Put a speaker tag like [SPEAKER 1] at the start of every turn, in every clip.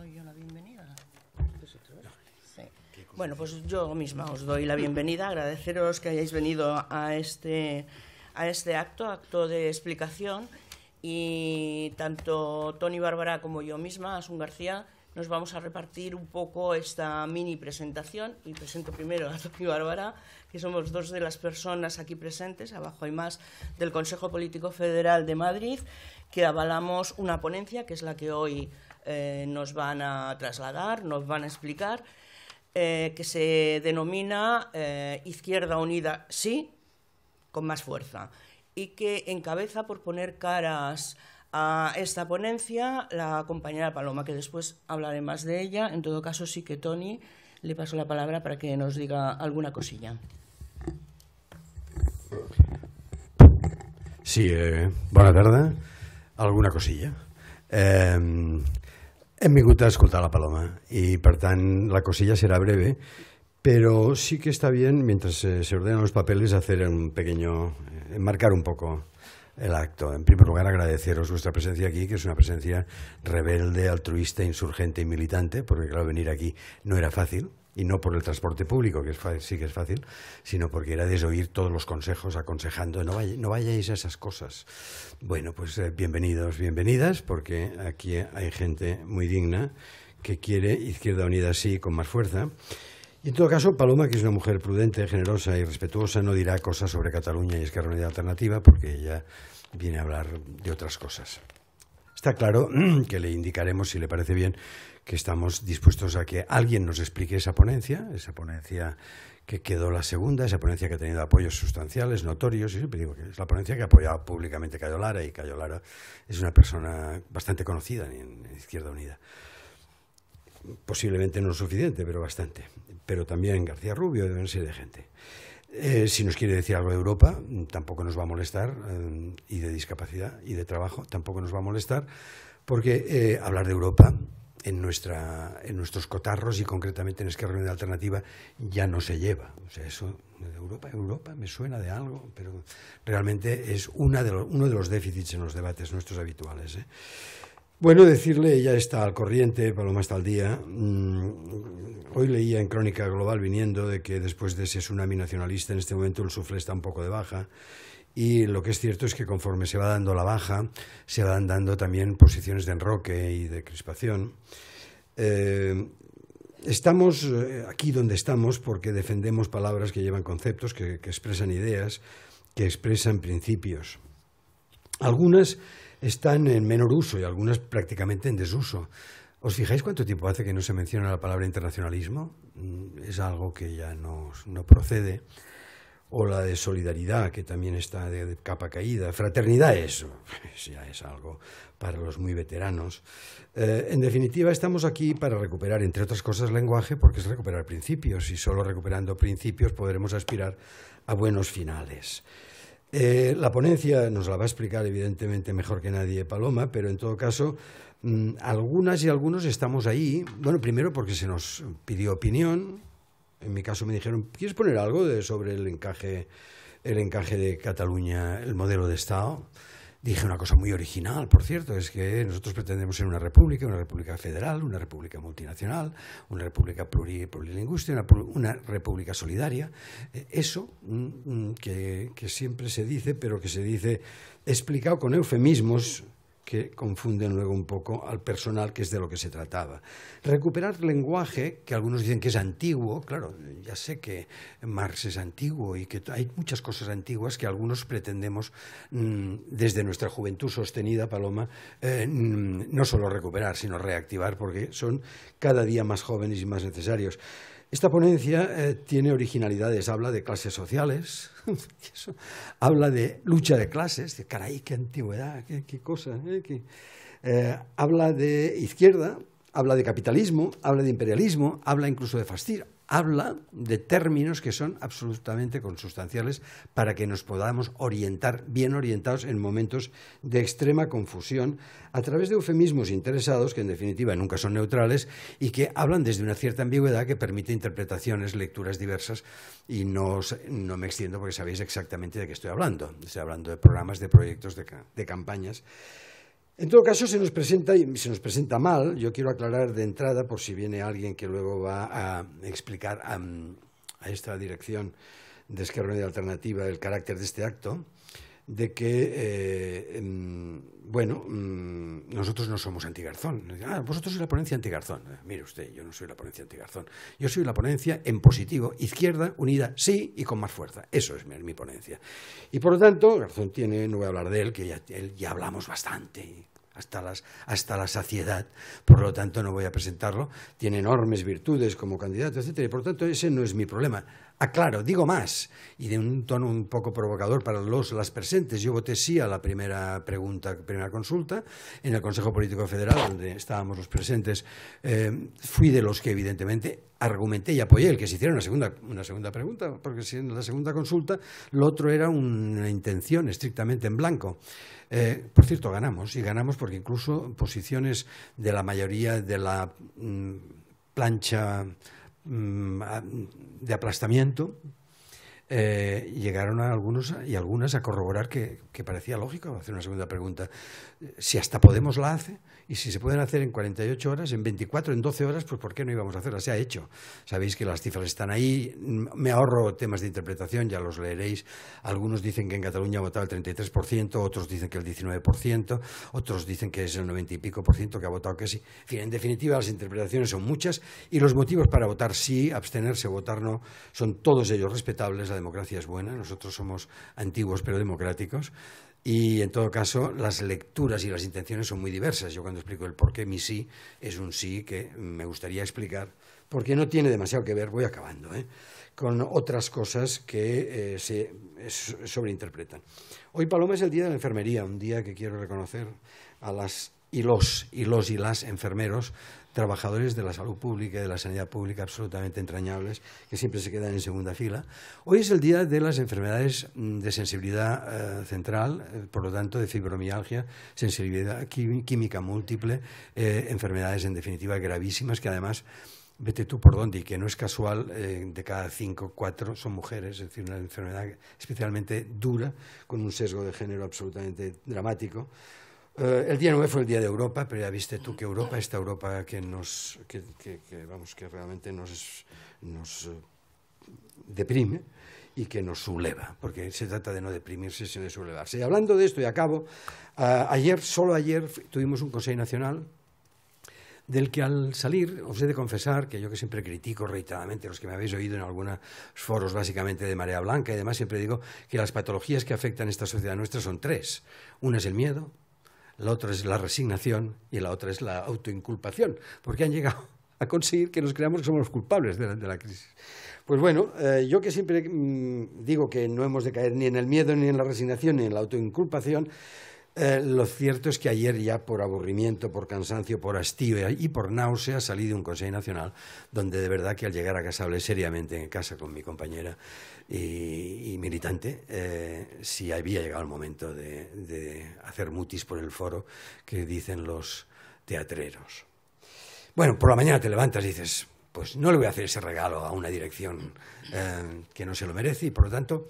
[SPEAKER 1] doy yo la bienvenida. Sí. Bueno, pues yo misma os doy la bienvenida, agradeceros que hayáis venido a este acto de explicación, y tanto Toni Barbará como yo misma, Asun García, nos vamos a repartir un poco esta mini presentación, y presento primero a Toni Barbará, que somos dos de las personas aquí presentes, abajo hay más, del Consejo Político Federal de Madrid, que avalamos una ponencia, que es la que hoy nos van a trasladar, nos van a explicar, que se denomina Izquierda Unida Sí, con más fuerza, y que encabeza, por poner caras a esta ponencia, la compañera Paloma, que después hablaré más de ella. En todo caso, sí que Toni, le paso la palabra para que nos diga alguna cosilla.
[SPEAKER 2] Sí, bona tarda. Alguna cosilla. Hem vingut a escoltar la Paloma y, per tant, la cosilla será breve, pero sí que está bien, mientras se ordenan los papeles, hacer un pequeño, enmarcar un poco el acto. En primer lugar, agradeceros vuestra presencia aquí, que es una presencia rebelde, altruista, insurgente y militante, porque claro, venir aquí no era fácil, y no por el transporte público, que sí que es fácil, sino porque era desoír todos los consejos, aconsejando, no vayáis a esas cosas. Bueno, pues bienvenidos, bienvenidas, porque aquí hay gente muy digna que quiere Izquierda Unida Sí, con más fuerza. Y en todo caso, Paloma, que es una mujer prudente, generosa y respetuosa, no dirá cosas sobre Cataluña y Esquerra Unida Alternativa, porque ella viene a hablar de otras cosas. Está claro que le indicaremos, si le parece bien, que estamos dispuestos a que alguien nos explique esa ponencia que quedó la segunda, esa ponencia que ha tenido apoyos sustanciales, notorios, y siempre digo que es la ponencia que ha apoyado públicamente Cayo Lara, y Cayo Lara es una persona bastante conocida en Izquierda Unida. Posiblemente no lo suficiente, pero bastante. Pero también García Rubio, y una serie de gente. Si nos quiere decir algo de Europa, tampoco nos va a molestar, y de discapacidad y de trabajo tampoco nos va a molestar, porque hablar de Europa en nuestros cotarros, y concretamente en Esquerra Unida Alternativa, ya no se lleva. O sea, eso de Europa me suena de algo, pero realmente es uno de los déficits en los debates nuestros habituales. Bueno, decirle, ella está al corriente, Paloma está al día. Hoy leía en Crónica Global, viniendo, de que después de ese tsunami nacionalista, en este momento el suflé está un poco de baja, y lo que es cierto es que conforme se va dando la baja, se van dando también posiciones de enroque y de crispación. Estamos aquí donde estamos porque defendemos palabras que llevan conceptos, que expresan ideas, que expresan principios. Algunas están en menor uso y algunas prácticamente en desuso. ¿Os fijáis cuánto tiempo hace que no se menciona la palabra internacionalismo? Es algo que ya no procede. O la de solidaridad, que también está de capa caída. Fraternidad, eso ya es algo para los muy veteranos. En definitiva, estamos aquí para recuperar, entre otras cosas, lenguaje, porque es recuperar principios, y solo recuperando principios podremos aspirar a buenos finales. La ponencia nos la va a explicar evidentemente mejor que nadie Paloma, pero en todo caso algunas y algunos estamos ahí, bueno, primero porque se nos pidió opinión. En mi caso me dijeron, ¿quieres poner algo sobre el encaje de Cataluña, el modelo de Estado? Dije una cosa muy original, por cierto, es que nosotros pretendemos ser una república federal, una república multinacional, una república plurilingüística, una república solidaria. Eso que siempre se dice, pero que se dice explicado con eufemismos que confunden luego un poco al personal, que es de lo que se trataba. Recuperar lenguaje, que algunos dicen que es antiguo. Claro, ya sé que Marx es antiguo y que hay muchas cosas antiguas que algunos pretendemos, desde nuestra juventud sostenida, Paloma, no solo recuperar, sino reactivar, porque son cada día más jóvenes y más necesarios. Esta ponencia tiene originalidades, habla de clases sociales, habla de lucha de clases, caray, qué antigüedad, qué cosa, habla de izquierda, habla de capitalismo, habla de imperialismo, habla incluso de fascismo, habla de términos que son absolutamente consustanciales para que nos podamos orientar, bien orientados en momentos de extrema confusión, a través de eufemismos interesados, que en definitiva nunca son neutrales, y que hablan desde una cierta ambigüedad que permite interpretaciones, lecturas diversas, y no me extiendo porque sabéis exactamente de qué estoy hablando. Estoy hablando de programas, de proyectos, de campañas. En todo caso, se nos presenta mal. Yo quiero aclarar de entrada, por si viene alguien que luego va a explicar a esta dirección de Esquerra Unida Alternativa el carácter de este acto, de que, nosotros no somos anti-Garzón. Vosotros sois la ponencia anti-Garzón. Mire usted, yo no soy la ponencia anti-Garzón. Yo soy la ponencia en positivo, Izquierda Unida, sí, y con más fuerza. Eso es mi ponencia. Y por lo tanto, Garzón no voy a hablar de él, que ya hablamos bastante, hasta la saciedad, por lo tanto no voy a presentarlo. Tiene enormes virtudes como candidato, etcétera, y por lo tanto ese no es mi problema. Aclaro, digo más, y de un tono un poco provocador para las presentes. Yo voté sí a la primera consulta en el Consejo Político Federal, donde estábamos los presentes. Fui de los que evidentemente argumenté y apoyé el que se hiciera una segunda pregunta, porque si en la segunda consulta lo otro era una intención estrictamente en blanco. Por cierto, ganamos, y ganamos porque incluso posiciones de la mayoría de la plancha de aplastamiento llegaron a algunos y algunas a corroborar que parecía lógico hacer una segunda pregunta. Si hasta Podemos la hace, y si se pueden hacer en 48 horas, en 24, en 12 horas, pues ¿por qué no íbamos a hacerla? Se ha hecho. Sabéis que las cifras están ahí. Me ahorro temas de interpretación, ya los leeréis. Algunos dicen que en Cataluña ha votado el 33%, otros dicen que el 19%, otros dicen que es el 90 y pico % que ha votado que sí. En fin, en definitiva, las interpretaciones son muchas y los motivos para votar sí, abstenerse o votar no, son todos ellos respetables. La democracia es buena, nosotros somos antiguos pero democráticos. Y en todo caso, las lecturas y las intenciones son muy diversas. Yo cuando explico el por qué mi sí es un sí que me gustaría explicar, porque no tiene demasiado que ver, voy acabando, con otras cosas que se sobreinterpretan. Hoy, Paloma, es el Día de la Enfermería, un día que quiero reconocer a las y las enfermeros, trabajadores de la salud pública y de la sanidad pública absolutamente entrañables, que siempre se quedan en segunda fila. Hoy es el día de las enfermedades de sensibilidad central, por lo tanto de fibromialgia, sensibilidad química múltiple, enfermedades en definitiva gravísimas que además, vete tú por dónde, y que no es casual, de cada 5, 4 son mujeres, es decir, una enfermedad especialmente dura, con un sesgo de género absolutamente dramático. El día 9 fue el Día de Europa, pero ya viste tú que Europa, esta Europa que realmente nos deprime y que nos subleva, porque se trata de no deprimirse, sino de sublevarse. Y hablando de esto, y acabo, solo ayer tuvimos un Consejo Nacional del que al salir os he de confesar que yo, que siempre critico reiteradamente, los que me habéis oído en algunos foros básicamente de Marea Blanca y demás, siempre digo que las patologías que afectan a esta sociedad nuestra son 3. Una es el miedo, la otra es la resignación y la otra es la autoinculpación, porque han llegado a conseguir que nos creamos que somos los culpables de la crisis. Pues bueno, yo que siempre digo que no hemos de caer ni en el miedo, ni en la resignación, ni en la autoinculpación, lo cierto es que ayer ya por aburrimiento, por cansancio, por hastío y por náusea salí de un Consejo Nacional donde de verdad que al llegar a casa hablé seriamente en casa con mi compañera y militante si había llegado el momento de hacer mutis por el foro que dicen los teatreros. Bueno, por la mañana te levantas y dices, pues no le voy a hacer ese regalo a una dirección que no se lo merece y por lo tanto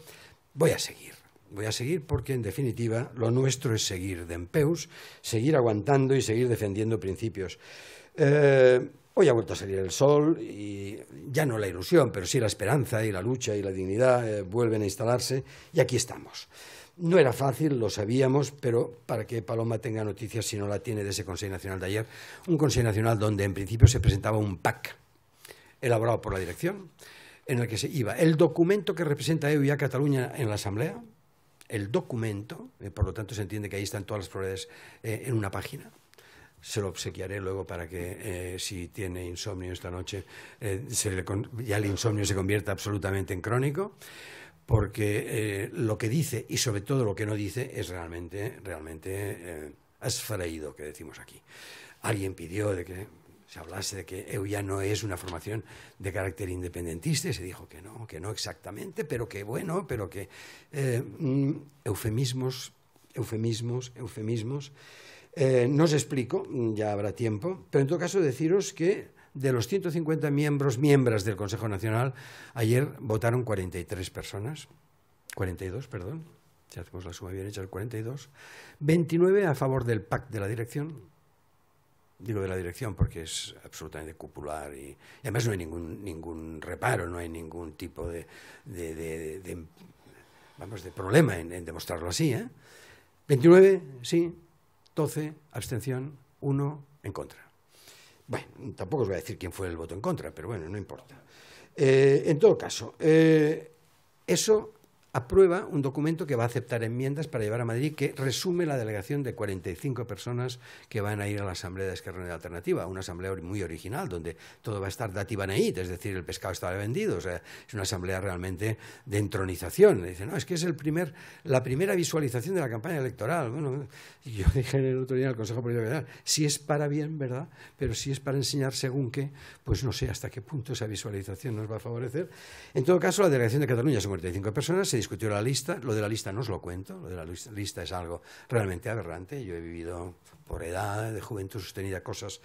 [SPEAKER 2] voy a seguir. Voy a seguir porque, en definitiva, lo nuestro es seguir de empeus, seguir aguantando y seguir defendiendo principios. Hoy ha vuelto a salir el sol y ya no la ilusión, pero sí la esperanza y la lucha y la dignidad vuelven a instalarse y aquí estamos. No era fácil, lo sabíamos, pero para que Paloma tenga noticias, si no la tiene, de ese Consejo Nacional de ayer, un Consejo Nacional donde en principio se presentaba un PAC elaborado por la dirección, en el que se iba el documento que representa a EU y a Cataluña en la Asamblea, el documento, por lo tanto se entiende que ahí están todas las probabilidades en una página. Se lo obsequiaré luego para que si tiene insomnio esta noche, ya el insomnio se convierta absolutamente en crónico, porque lo que dice y sobre todo lo que no dice es realmente asfraído, que decimos aquí. Alguien pidió de que se hablase de que EU ya no es una formación de carácter independentista y se dijo que no exactamente, pero que bueno, pero que eufemismos. No os explico, ya habrá tiempo, pero en todo caso deciros que de los 150 miembros del Consejo Nacional, ayer votaron 42 personas, si hacemos la suma bien hecha, el 42, 29 a favor del pacto de la dirección. Digo de la dirección porque es absolutamente cupular y además no hay ningún reparo, no hay ningún tipo de problema en demostrarlo así. 29, sí, 12, abstención, 1 en contra. Bueno, tampoco os voy a decir quién fue el voto en contra, pero bueno, no importa. En todo caso, eso aprueba un documento que va a aceptar enmiendas para llevar a Madrid, que resume la delegación de 45 personas que van a ir a la Asamblea de Esquerra Unida Alternativa, una asamblea muy original, donde todo va a estar dati beneït, es decir, el pescado está vendido, o sea, es una asamblea realmente de entronización. Dicen, no, es que es la primera visualización de la campaña electoral. Bueno, yo dije el otro día en el Consejo Político General, si es para bien, ¿verdad?, pero si es para enseñar según qué, pues no sé hasta qué punto esa visualización nos va a favorecer. En todo caso, la delegación de Cataluña son 45 personas, se discutió la lista, lo de la lista no os lo cuento, lo de la lista es algo realmente aberrante. Yo he vivido por edad, de juventud sostenida, cosas,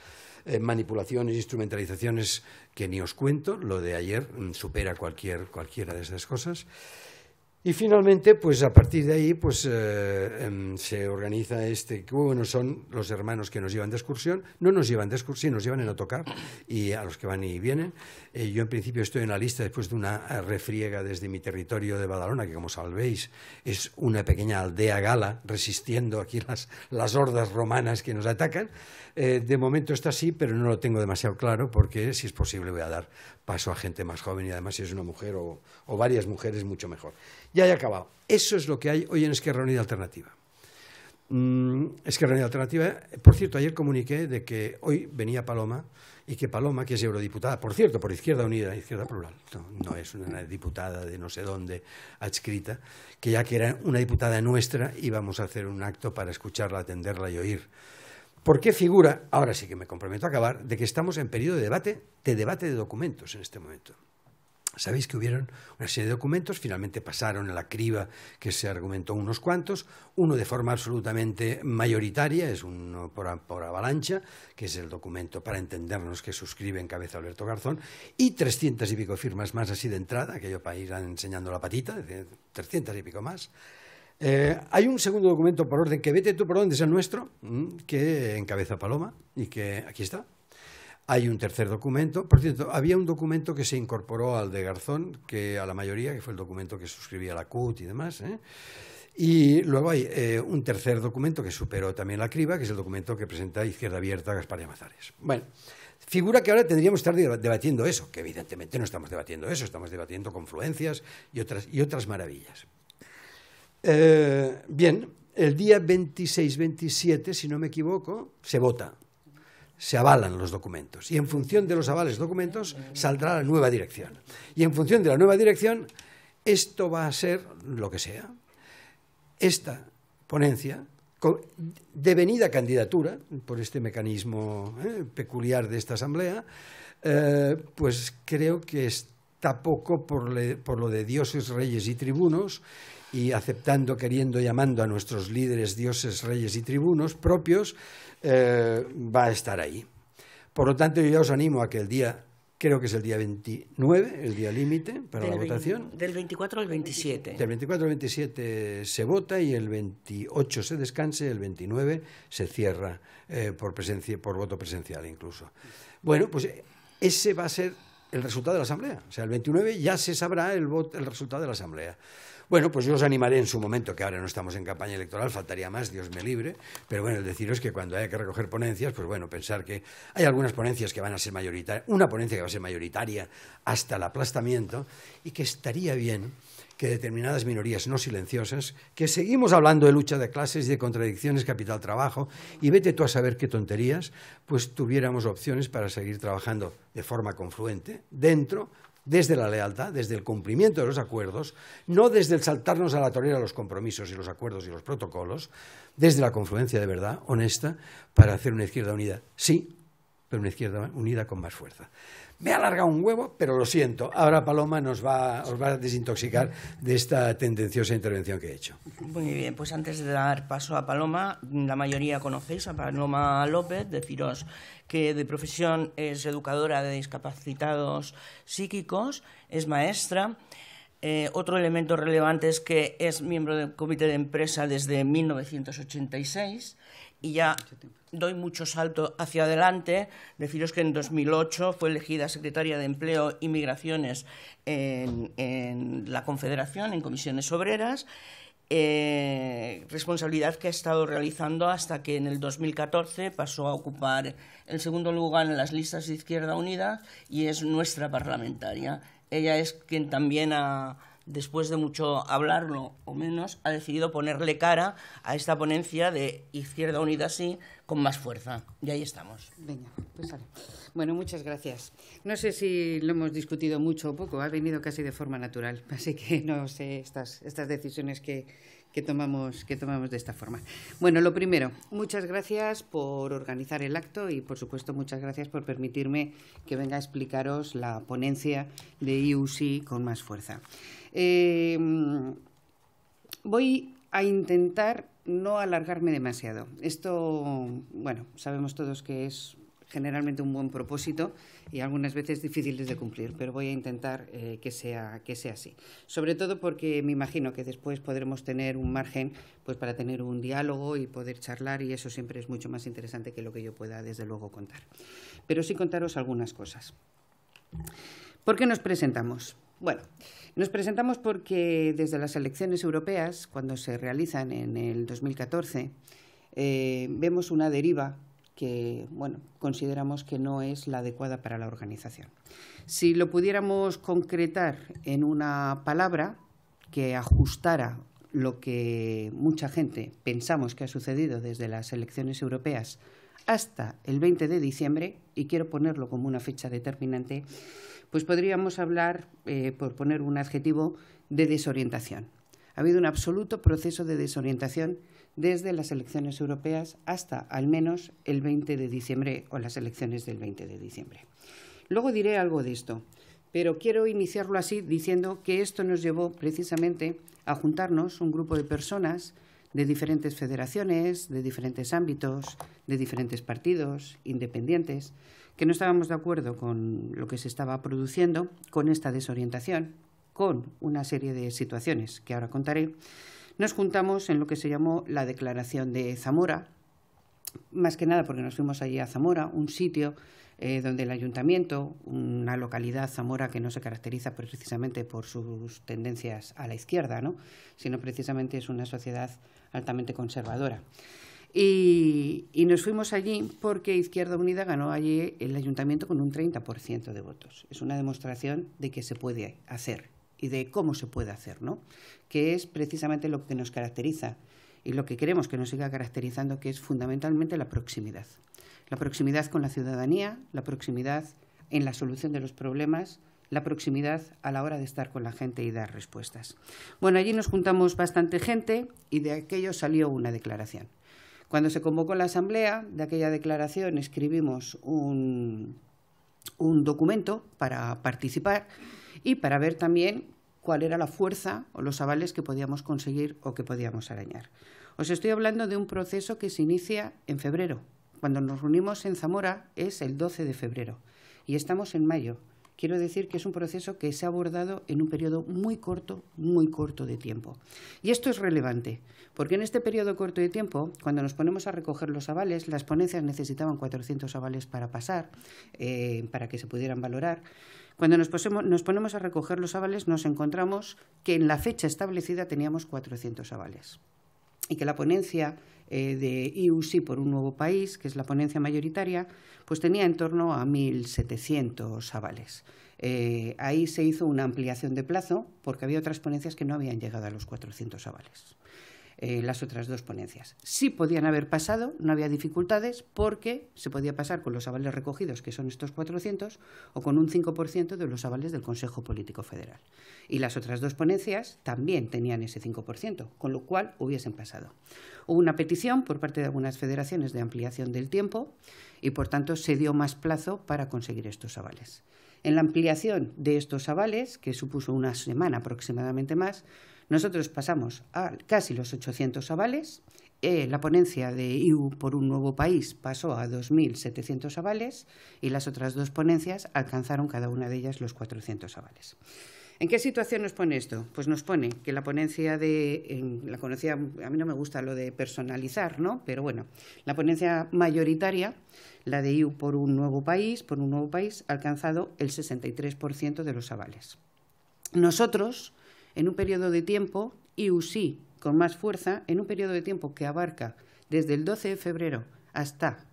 [SPEAKER 2] manipulaciones, instrumentalizaciones que ni os cuento. Lo de ayer supera cualquiera de esas cosas. Y finalmente, pues a partir de ahí, pues se organiza qué buenos son los hermanos que nos llevan de excursión. No nos llevan de excursión, nos llevan en autocar y a los que van y vienen. Yo en principio estoy en la lista después de una refriega desde mi territorio de Badalona, que como sabéis es una pequeña aldea gala resistiendo aquí las hordas romanas que nos atacan. De momento está así, pero no lo tengo demasiado claro porque si es posible voy a dar paso a gente más joven y además si es una mujer o varias mujeres mucho mejor. Ya he acabado. Eso es lo que hay hoy en Esquerra Unida Alternativa. Esquerra Unida Alternativa, por cierto, ayer comuniqué de que hoy venía Paloma y que Paloma, que es eurodiputada, por cierto, por Izquierda Unida, Izquierda Plural, no es una diputada de no sé dónde adscrita, que ya que era una diputada nuestra íbamos a hacer un acto para escucharla, atenderla y oír. ¿Por qué figura, ahora sí que me comprometo a acabar, de que estamos en periodo de debate de documentos en este momento? Sabéis que hubieron una serie de documentos, finalmente pasaron a la criba que se argumentó unos cuantos, uno de forma absolutamente mayoritaria, es uno por avalancha, que es el documento para entendernos que suscribe en cabeza Alberto Garzón, y 300 y pico firmas más así de entrada, aquello para ir enseñando la patita, 300 y pico más. Hay un segundo documento por orden, que vete tú por dónde es el nuestro, que encabeza Paloma, y que aquí está. Hay un tercer documento, por cierto, había un documento que se incorporó al de Garzón, que a la mayoría, que fue el documento que suscribía la CUT y demás, y luego hay un tercer documento que superó también la criba, que es el documento que presenta Izquierda Abierta, Gaspar Llamazares. Bueno, figura que ahora tendríamos que estar debatiendo eso, que evidentemente no estamos debatiendo eso, estamos debatiendo confluencias y otras maravillas. Bien, el día 26-27, si no me equivoco, se vota. Se avalan los documentos y en función de los avales documentos saldrá la nueva dirección. Y en función de la nueva dirección, esto va a ser lo que sea. Esta ponencia, devenida candidatura, por este mecanismo peculiar de esta asamblea, pues creo que está poco por lo de dioses, reyes y tribunos, y aceptando, queriendo, llamando a nuestros líderes dioses, reyes y tribunos propios, va a estar ahí. Por lo tanto, yo ya os animo a que el día, creo que es el día 29, el día límite para la votación.
[SPEAKER 1] Del 24 al 27.
[SPEAKER 2] Del 24 al 27 se vota y el 28 se descanse, el 29 se cierra por voto presencial incluso. Bueno, pues ese va a ser el resultado de la asamblea. O sea, el 29 ya se sabrá el resultado de la asamblea. Bueno, pues yo os animaré en su momento, que ahora no estamos en campaña electoral, faltaría más, Dios me libre, pero bueno, deciros que cuando haya que recoger ponencias, pues bueno, pensar que hay algunas ponencias que van a ser mayoritarias, una ponencia que va a ser mayoritaria hasta el aplastamiento, y que estaría bien que determinadas minorías no silenciosas, que seguimos hablando de lucha de clases y de contradicciones capital-trabajo, y vete tú a saber qué tonterías, pues tuviéramos opciones para seguir trabajando de forma confluente dentro, desde la lealtad, desde el cumplimiento de los acuerdos, no desde el saltarnos a la torera los compromisos y los acuerdos y los protocolos, desde la confluencia de verdad, honesta, para hacer una izquierda unida. Sí, pero una izquierda unida con más fuerza. Me ha alargado un huevo, pero lo siento. Ahora Paloma os va a desintoxicar de esta tendenciosa intervención que he hecho.
[SPEAKER 1] Muy bien, pues antes de dar paso a Paloma, la mayoría conocéis a Paloma López, deciros que de profesión es educadora de discapacitados psíquicos, es maestra, Otro elemento relevante es que es miembro del comité de empresa desde 1986 y ya doy mucho salto hacia adelante. Deciros que en 2008 fue elegida secretaria de Empleo y Migraciones en la Confederación, en Comisiones Obreras, responsabilidad que ha estado realizando hasta que en el 2014 pasó a ocupar el segundo lugar en las listas de Izquierda Unida y es nuestra parlamentaria. Ella es quien también después de mucho hablarlo o menos, ha decidido ponerle cara a esta ponencia de Izquierda Unida sí, con más fuerza. Y ahí estamos.
[SPEAKER 3] Venga, pues sale. Bueno, muchas gracias. No sé si lo hemos discutido mucho o poco, ha venido casi de forma natural, así que no sé estas decisiones que tomamos de esta forma. Bueno, lo primero, muchas gracias por organizar el acto y, por supuesto, muchas gracias por permitirme que venga a explicaros la ponencia de IUC con más fuerza. Voy a intentar no alargarme demasiado. Esto, bueno, sabemos todos que es generalmente un buen propósito y algunas veces difíciles de cumplir, pero voy a intentar que sea así. Sobre todo porque me imagino que después podremos tener un margen pues para tener un diálogo y poder charlar, y eso siempre es mucho más interesante que lo que yo pueda, desde luego, contar. Pero sí contaros algunas cosas. ¿Por qué nos presentamos? Bueno, nos presentamos porque desde las elecciones europeas, cuando se realizan en el 2014, vemos una deriva que, bueno, consideramos que no es la adecuada para la organización. Si lo pudiéramos concretar en una palabra que ajustara lo que mucha gente pensamos que ha sucedido desde las elecciones europeas hasta el 20 de diciembre, y quiero ponerlo como una fecha determinante, pues podríamos hablar, por poner un adjetivo, de desorientación. Ha habido un absoluto proceso de desorientación desde las elecciones europeas hasta al menos el 20 de diciembre o las elecciones del 20 de diciembre. Luego diré algo de esto, pero quiero iniciarlo así diciendo que esto nos llevó precisamente a juntarnos un grupo de personas de diferentes federaciones, de diferentes ámbitos, de diferentes partidos, independientes, que no estábamos de acuerdo con lo que se estaba produciendo, con esta desorientación, con una serie de situaciones que ahora contaré. Nos juntamos en lo que se llamó la Declaración de Zamora, más que nada porque nos fuimos allí a Zamora, un sitio donde el ayuntamiento, una localidad, Zamora, que no se caracteriza precisamente por sus tendencias a la izquierda, ¿no?, sino precisamente es una sociedad altamente conservadora. Y nos fuimos allí porque Izquierda Unida ganó allí el ayuntamiento con un 30% de votos. Es una demostración de que se puede hacer y de cómo se puede hacer, ¿no?, que es precisamente lo que nos caracteriza y lo que queremos que nos siga caracterizando, que es fundamentalmente la proximidad. La proximidad con la ciudadanía, la proximidad en la solución de los problemas, la proximidad a la hora de estar con la gente y dar respuestas. Bueno, allí nos juntamos bastante gente y de aquello salió una declaración. Cuando se convocó la asamblea, de aquella declaración escribimos un documento para participar y para ver también cuál era la fuerza o los avales que podíamos conseguir o que podíamos arañar. Os estoy hablando de un proceso que se inicia en febrero. Cuando nos reunimos en Zamora es el 12 de febrero y estamos en mayo. Quiero decir que es un proceso que se ha abordado en un periodo muy corto de tiempo. Y esto es relevante, porque en este periodo corto de tiempo, cuando nos ponemos a recoger los avales, las ponencias necesitaban 400 avales para pasar, para que se pudieran valorar. Cuando nos ponemos a recoger los avales, nos encontramos que en la fecha establecida teníamos 400 avales. Y que la ponencia de IUC por un nuevo país, que es la ponencia mayoritaria, pues tenía en torno a 1.700 avales. Ahí se hizo una ampliación de plazo porque había otras ponencias que no habían llegado a los 400 avales. Las otras dos ponencias sí podían haber pasado, no había dificultades, porque se podía pasar con los avales recogidos, que son estos 400, o con un 5% de los avales del Consejo Político Federal. Y las otras dos ponencias también tenían ese 5%, con lo cual hubiesen pasado. Hubo una petición por parte de algunas federaciones de ampliación del tiempo y, por tanto, se dio más plazo para conseguir estos avales. En la ampliación de estos avales, que supuso una semana aproximadamente más, nosotros pasamos a casi los 800 avales. La ponencia de IU por un nuevo país pasó a 2.700 avales y las otras dos ponencias alcanzaron cada una de ellas los 400 avales. ¿En qué situación nos pone esto? Pues nos pone que la ponencia a mí no me gusta lo de personalizar, ¿no? Pero bueno, la ponencia mayoritaria, la de IU por un nuevo país, ha alcanzado el 63% de los avales. Nosotros, en un periodo de tiempo, IU sí, con más fuerza, en un periodo de tiempo que abarca desde el 12 de febrero hasta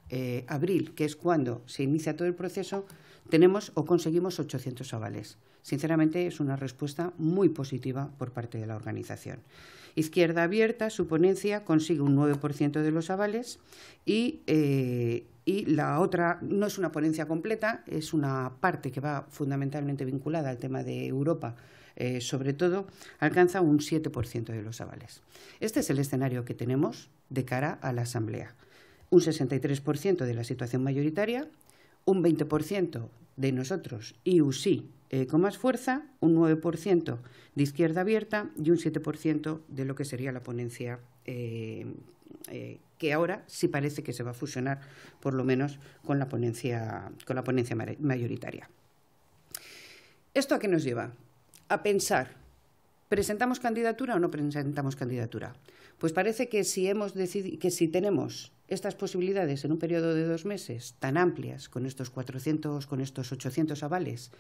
[SPEAKER 3] abril, que es cuando se inicia todo el proceso, tenemos o conseguimos 800 avales. Sinceramente, es una respuesta muy positiva por parte de la organización. Izquierda Abierta, su ponencia, consigue un 9% de los avales y la otra no es una ponencia completa, es una parte que va fundamentalmente vinculada al tema de Europa, sobre todo, alcanza un 7% de los avales. Este es el escenario que tenemos de cara a la Asamblea. Un 63% de la situación mayoritaria, un 20% de nosotros, IU sí, con más fuerza, un 9% de Izquierda Abierta y un 7% de lo que sería la ponencia, que ahora sí parece que se va a fusionar, por lo menos, con la ponencia mayoritaria. ¿Esto a qué nos lleva? A pensar, ¿presentamos candidatura o no presentamos candidatura? Pues parece que si tenemos estas posibilidades en un periodo de 2 meses tan amplias, con estos 800 avales,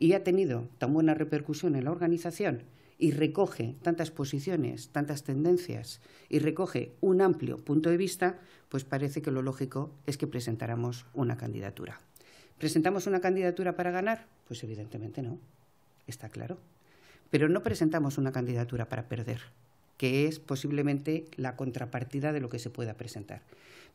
[SPEAKER 3] y ha tenido tan buena repercusión en la organización y recoge tantas posiciones, tantas tendencias y recoge un amplio punto de vista, pues parece que lo lógico es que presentáramos una candidatura. ¿Presentamos una candidatura para ganar? Pues evidentemente no, está claro. Pero no presentamos una candidatura para perder, que es posiblemente la contrapartida de lo que se pueda presentar.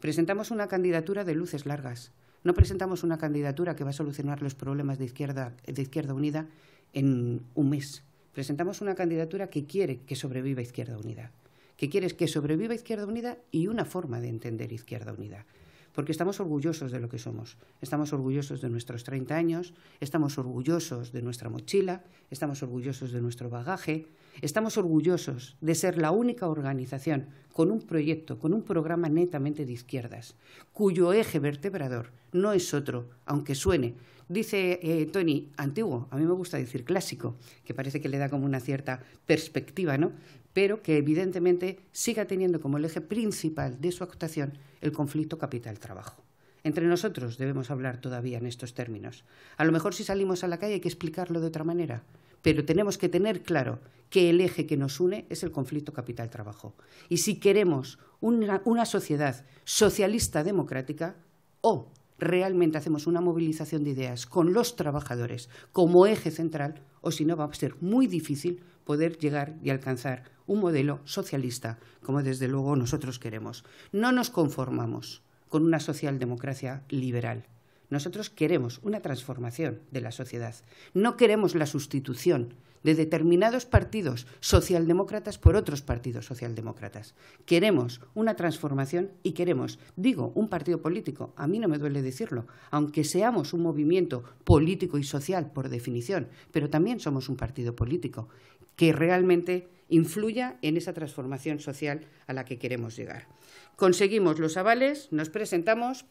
[SPEAKER 3] Presentamos una candidatura de luces largas. No presentamos una candidatura que va a solucionar los problemas de Izquierda Unida en un mes. Presentamos una candidatura que quiere que sobreviva Izquierda Unida, que quiere que sobreviva Izquierda Unida y una forma de entender Izquierda Unida. Porque estamos orgullosos de lo que somos, estamos orgullosos de nuestros 30 años, estamos orgullosos de nuestra mochila, estamos orgullosos de nuestro bagaje, estamos orgullosos de ser la única organización con un proyecto, con un programa netamente de izquierdas, cuyo eje vertebrador no es otro, aunque suene. Dice Tony, antiguo, a mí me gusta decir clásico, que parece que le da como una cierta perspectiva, ¿no? Pero que evidentemente siga teniendo como el eje principal de su actuación el conflicto capital-trabajo. Entre nosotros debemos hablar todavía en estos términos. A lo mejor si salimos a la calle hay que explicarlo de otra manera, pero tenemos que tener claro que el eje que nos une es el conflicto capital-trabajo. Y si queremos una sociedad socialista democrática, o realmente hacemos una movilización de ideas con los trabajadores como eje central, o si no va a ser muy difícil poder llegar y alcanzar un modelo socialista como desde luego nosotros queremos. No nos conformamos con una socialdemocracia liberal. Nosotros queremos una transformación de la sociedad. No queremos la sustitución de determinados partidos socialdemócratas por otros partidos socialdemócratas. Queremos una transformación y queremos, digo, un partido político, a mí no me duele decirlo, aunque seamos un movimiento político y social por definición, pero también somos un partido político que realmente influya en esa transformación social a la que queremos llegar. Conseguimos los avales, nos presentamos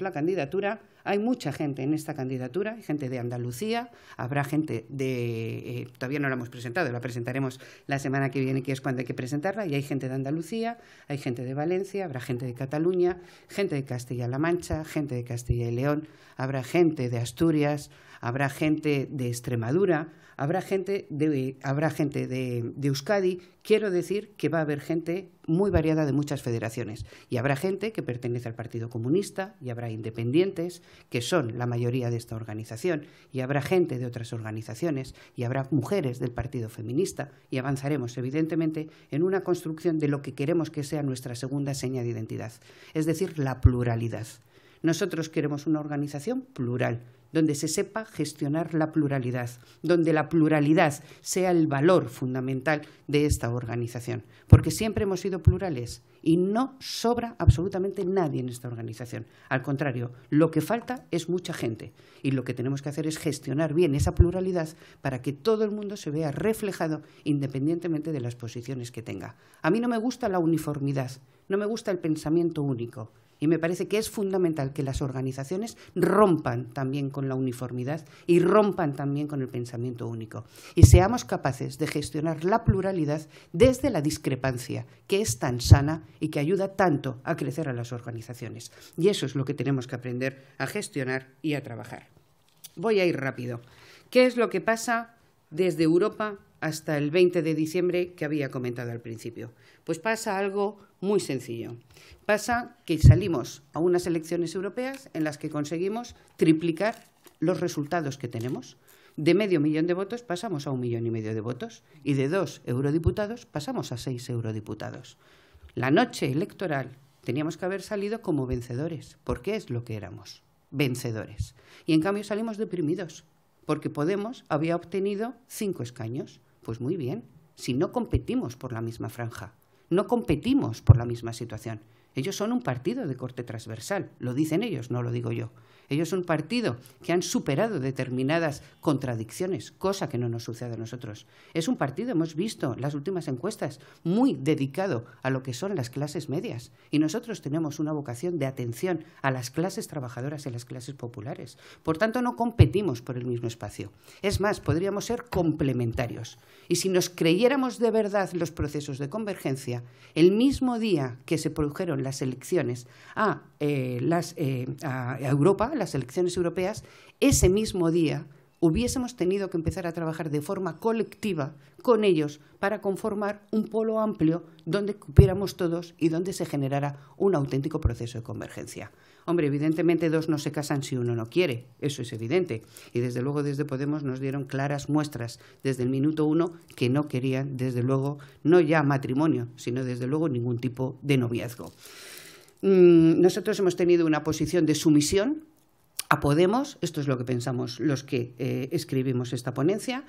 [SPEAKER 3] la candidatura. Hay mucha gente en esta candidatura, hay gente de Andalucía, habrá gente de... todavía no la hemos presentado, la presentaremos la semana que viene, que es cuando hay que presentarla, y hay gente de Andalucía, hay gente de Valencia, habrá gente de Cataluña, gente de Castilla-La Mancha, gente de Castilla y León, habrá gente de Asturias, habrá gente de Extremadura, habrá gente de Euskadi. Quiero decir que va a haber gente muy variada de muchas federaciones y habrá gente que pertenece al Partido Comunista y habrá independientes, que son la mayoría de esta organización, y habrá gente de otras organizaciones y habrá mujeres del Partido Feminista, y avanzaremos evidentemente en una construcción de lo que queremos que sea nuestra segunda seña de identidad, es decir, la pluralidad. Nosotros queremos una organización plural, donde se sepa gestionar la pluralidad, donde la pluralidad sea el valor fundamental de esta organización, porque siempre hemos sido plurales y no sobra absolutamente nadie en esta organización. Al contrario, lo que falta es mucha gente y lo que tenemos que hacer es gestionar bien esa pluralidad para que todo el mundo se vea reflejado independientemente de las posiciones que tenga. A mí no me gusta la uniformidad, no me gusta el pensamiento único. Y me parece que es fundamental que las organizaciones rompan también con con la uniformidad y rompan también con el pensamiento único. Y seamos capaces de gestionar la pluralidad desde la discrepancia, que es tan sana y que ayuda tanto a crecer a las organizaciones. Y eso es lo que tenemos que aprender a gestionar y a trabajar. Voy a ir rápido. ¿Qué es lo que pasa desde Europa hasta el 20 de diciembre que había comentado al principio? Pues pasa algo muy sencillo. Pasa que salimos a unas elecciones europeas en las que conseguimos triplicar los resultados que tenemos. De 500.000 de votos pasamos a 1,5 millones de votos y de 2 eurodiputados pasamos a 6 eurodiputados. La noche electoral teníamos que haber salido como vencedores, porque es lo que éramos, vencedores. Y en cambio salimos deprimidos, porque Podemos había obtenido 5 escaños. Pues muy bien, si no competimos por la misma franja, no competimos por la misma situación. Ellos son un partido de corte transversal, lo dicen ellos, no lo digo yo. Ellos son un partido que han superado determinadas contradicciones, cosa que no nos sucede a nosotros. Es un partido, hemos visto las últimas encuestas, muy dedicado a lo que son las clases medias. Y nosotros tenemos una vocación de atención a las clases trabajadoras y a las clases populares. Por tanto, no competimos por el mismo espacio. Es más, podríamos ser complementarios. Y si nos creyéramos de verdad los procesos de convergencia, el mismo día que se produjeron las elecciones a Europa, las elecciones europeas, ese mismo día hubiésemos tenido que empezar a trabajar de forma colectiva con ellos para conformar un polo amplio donde cupiéramos todos y donde se generara un auténtico proceso de convergencia. Hombre, evidentemente 2 no se casan si uno no quiere, eso es evidente. Y desde luego desde Podemos nos dieron claras muestras desde el minuto 1 que no querían, desde luego, no ya matrimonio, sino desde luego ningún tipo de noviazgo. Nosotros hemos tenido una posición de sumisión a Podemos, esto es lo que pensamos los que escribimos esta ponencia,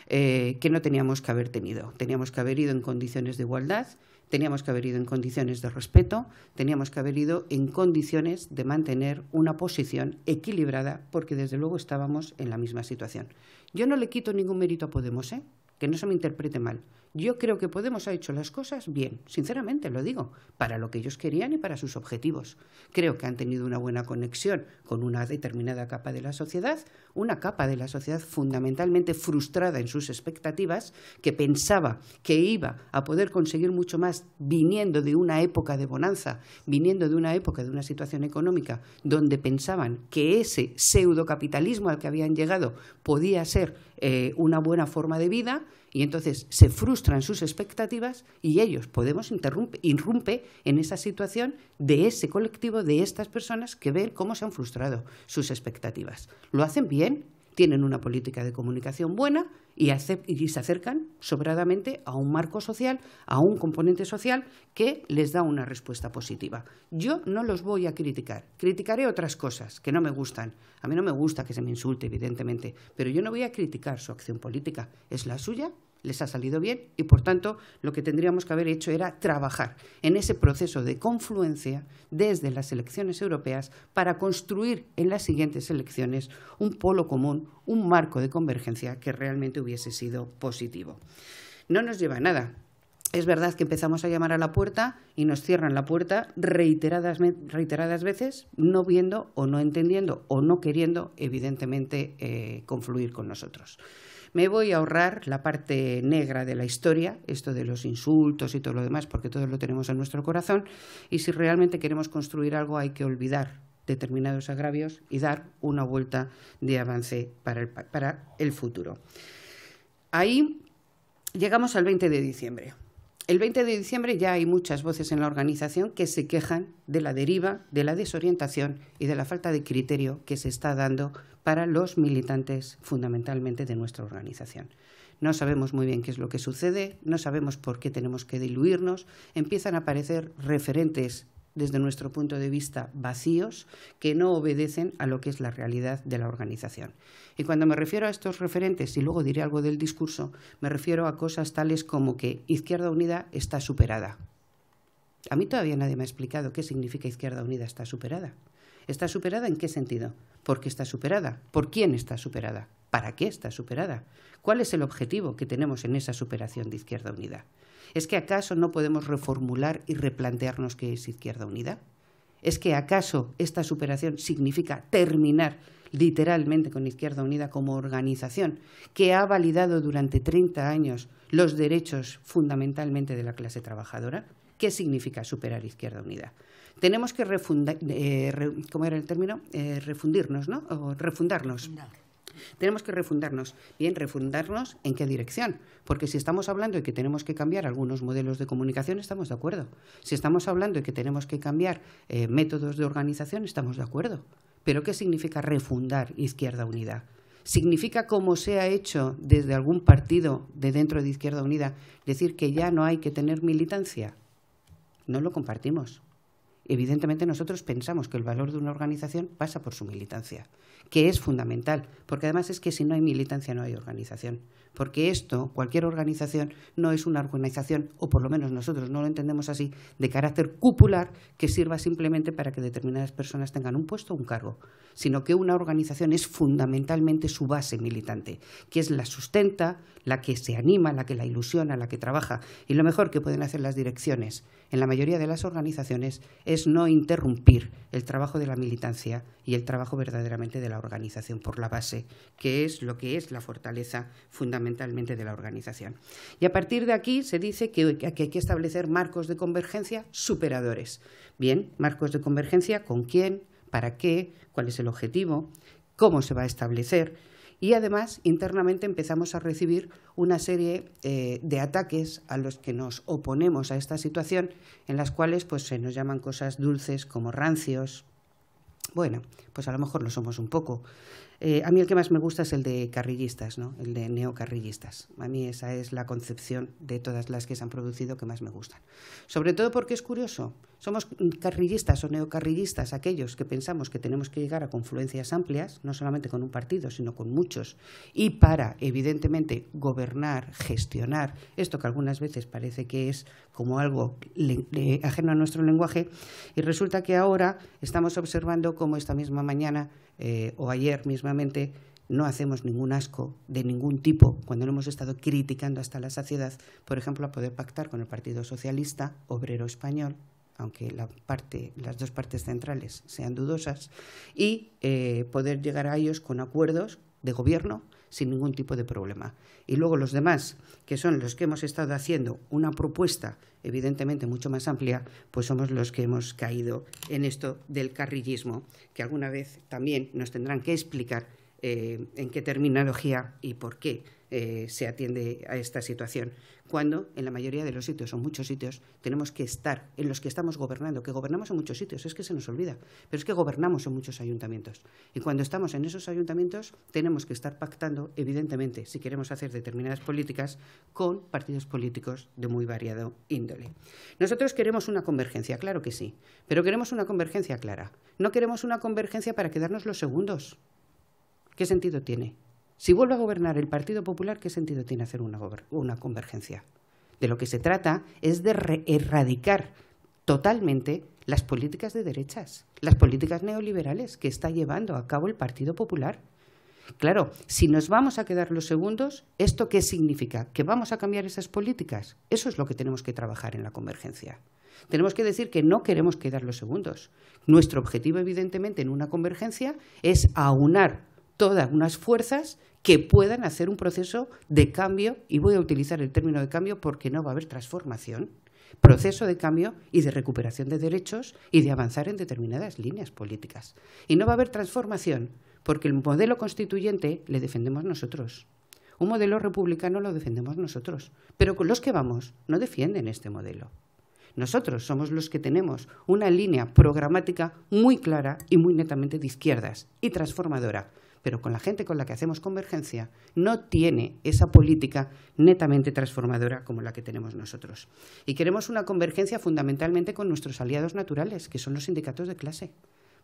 [SPEAKER 3] que no teníamos que haber tenido. Teníamos que haber ido en condiciones de igualdad, teníamos que haber ido en condiciones de respeto, teníamos que haber ido en condiciones de mantener una posición equilibrada, porque desde luego estábamos en la misma situación. Yo no le quito ningún mérito a Podemos, que no se me interprete mal. Yo creo que Podemos ha hecho las cosas bien, sinceramente lo digo, para lo que ellos querían y para sus objetivos. Creo que han tenido una buena conexión con una determinada capa de la sociedad, una capa de la sociedad fundamentalmente frustrada en sus expectativas, que pensaba que iba a poder conseguir mucho más viniendo de una época de bonanza, viniendo de una época de una situación económica donde pensaban que ese pseudocapitalismo al que habían llegado podía ser una buena forma de vida. Y entonces se frustran sus expectativas y ellos, Podemos, irrumpe en esa situación de ese colectivo, de estas personas que ven cómo se han frustrado sus expectativas. Lo hacen bien, tienen una política de comunicación buena y se acercan sobradamente a un marco social, a un componente social que les da una respuesta positiva. Yo no los voy a criticar, criticaré otras cosas que no me gustan. A mí no me gusta que se me insulte, evidentemente, pero yo no voy a criticar su acción política, es la suya. Les ha salido bien y, por tanto, lo que tendríamos que haber hecho era trabajar en ese proceso de confluencia desde las elecciones europeas para construir en las siguientes elecciones un polo común, un marco de convergencia que realmente hubiese sido positivo. No nos lleva a nada. Es verdad que empezamos a llamar a la puerta y nos cierran la puerta reiteradas veces, no viendo o no entendiendo o no queriendo, evidentemente, confluir con nosotros. Me voy a ahorrar la parte negra de la historia, esto de los insultos y todo lo demás, porque todo lo tenemos en nuestro corazón, y si realmente queremos construir algo hay que olvidar determinados agravios y dar una vuelta de avance para el futuro. Ahí llegamos al 20 de diciembre. El 20 de diciembre ya hay muchas voces en la organización que se quejan de la deriva, de la desorientación y de la falta de criterio que se está dando para los militantes fundamentalmente de nuestra organización. No sabemos muy bien qué es lo que sucede, no sabemos por qué tenemos que diluirnos, empiezan a aparecer referentes desde nuestro punto de vista vacíos que no obedecen a lo que es la realidad de la organización. Y cuando me refiero a estos referentes, y luego diré algo del discurso, me refiero a cosas tales como que Izquierda Unida está superada. A mí todavía nadie me ha explicado qué significa Izquierda Unida está superada. ¿Está superada en qué sentido? ¿Por qué está superada? ¿Por quién está superada? ¿Para qué está superada? ¿Cuál es el objetivo que tenemos en esa superación de Izquierda Unida? ¿Es que acaso no podemos reformular y replantearnos qué es Izquierda Unida? ¿Es que acaso esta superación significa terminar literalmente con Izquierda Unida como organización que ha validado durante 30 años los derechos fundamentalmente de la clase trabajadora? ¿Qué significa superar Izquierda Unida? Tenemos que ¿cómo era el término? Refundirnos, ¿no? O refundarnos. Tenemos que refundarnos. Bien, ¿refundarnos en qué dirección? Porque si estamos hablando de que tenemos que cambiar algunos modelos de comunicación, estamos de acuerdo. Si estamos hablando de que tenemos que cambiar métodos de organización, estamos de acuerdo. ¿Pero qué significa refundar Izquierda Unida? ¿Significa, como se ha hecho desde algún partido de dentro de Izquierda Unida, decir que ya no hay que tener militancia? No lo compartimos. Evidentemente nosotros pensamos que el valor de una organización pasa por su militancia, que es fundamental, porque además es que si no hay militancia no hay organización, porque esto, cualquier organización, no es una organización, o por lo menos nosotros no lo entendemos así, de carácter cupular que sirva simplemente para que determinadas personas tengan un puesto o un cargo, sino que una organización es fundamentalmente su base militante, que es la sustenta, la que se anima, la que la ilusiona, la que trabaja. Y lo mejor que pueden hacer las direcciones en la mayoría de las organizaciones es no interrumpir el trabajo de la militancia y el trabajo verdaderamente de la organización por la base, que es lo que es la fortaleza fundamentalmente de la organización. Y a partir de aquí se dice que hay que establecer marcos de convergencia superadores. Bien, marcos de convergencia, ¿con quién? ¿Para qué? ¿Cuál es el objetivo? ¿Cómo se va a establecer? Y además, internamente empezamos a recibir una serie de ataques a los que nos oponemos a esta situación, en las cuales pues, se nos llaman cosas dulces como rancios. Bueno, pues a lo mejor lo somos un poco. A mí el que más me gusta es el de carrillistas, ¿no? El de neocarrillistas. A mí esa es la concepción de todas las que se han producido que más me gustan. Sobre todo porque es curioso. Somos carrillistas o neocarrillistas aquellos que pensamos que tenemos que llegar a confluencias amplias, no solamente con un partido, sino con muchos, y para, evidentemente, gobernar, gestionar, esto que algunas veces parece que es como algo ajeno a nuestro lenguaje, y resulta que ahora estamos observando cómo esta misma mañana o ayer mismamente no hacemos ningún asco de ningún tipo cuando lo hemos estado criticando hasta la saciedad, por ejemplo, a poder pactar con el Partido Socialista Obrero Español, aunque las dos partes centrales sean dudosas, y poder llegar a ellos con acuerdos de gobierno sin ningún tipo de problema. Y luego los demás, que son los que hemos estado haciendo una propuesta evidentemente mucho más amplia, pues somos los que hemos caído en esto del carrillismo, que alguna vez también nos tendrán que explicar en qué terminología y por qué se atiende a esta situación, cuando en la mayoría de los sitios o muchos sitios tenemos que estar en los que estamos gobernando, que gobernamos en muchos sitios, es que se nos olvida, pero es que gobernamos en muchos ayuntamientos. Y cuando estamos en esos ayuntamientos tenemos que estar pactando, evidentemente, si queremos hacer determinadas políticas, con partidos políticos de muy variado índole. Nosotros queremos una convergencia, claro que sí, pero queremos una convergencia clara. No queremos una convergencia para quedarnos los segundos. ¿Qué sentido tiene? Si vuelve a gobernar el Partido Popular, ¿qué sentido tiene hacer una convergencia? De lo que se trata es de erradicar totalmente las políticas de derechas, las políticas neoliberales que está llevando a cabo el Partido Popular. Claro, si nos vamos a quedar los segundos, ¿esto qué significa? ¿Que vamos a cambiar esas políticas? Eso es lo que tenemos que trabajar en la convergencia. Tenemos que decir que no queremos quedar los segundos. Nuestro objetivo, evidentemente, en una convergencia es aunar todas unas fuerzas que puedan hacer un proceso de cambio, y voy a utilizar el término de cambio porque no va a haber transformación, proceso de cambio y de recuperación de derechos y de avanzar en determinadas líneas políticas. Y no va a haber transformación porque el modelo constituyente le defendemos nosotros. Un modelo republicano lo defendemos nosotros, pero con los que vamos no defienden este modelo. Nosotros somos los que tenemos una línea programática muy clara y muy netamente de izquierdas y transformadora, pero con la gente con la que hacemos convergencia no tiene esa política netamente transformadora como la que tenemos nosotros. Y queremos una convergencia fundamentalmente con nuestros aliados naturales, que son los sindicatos de clase,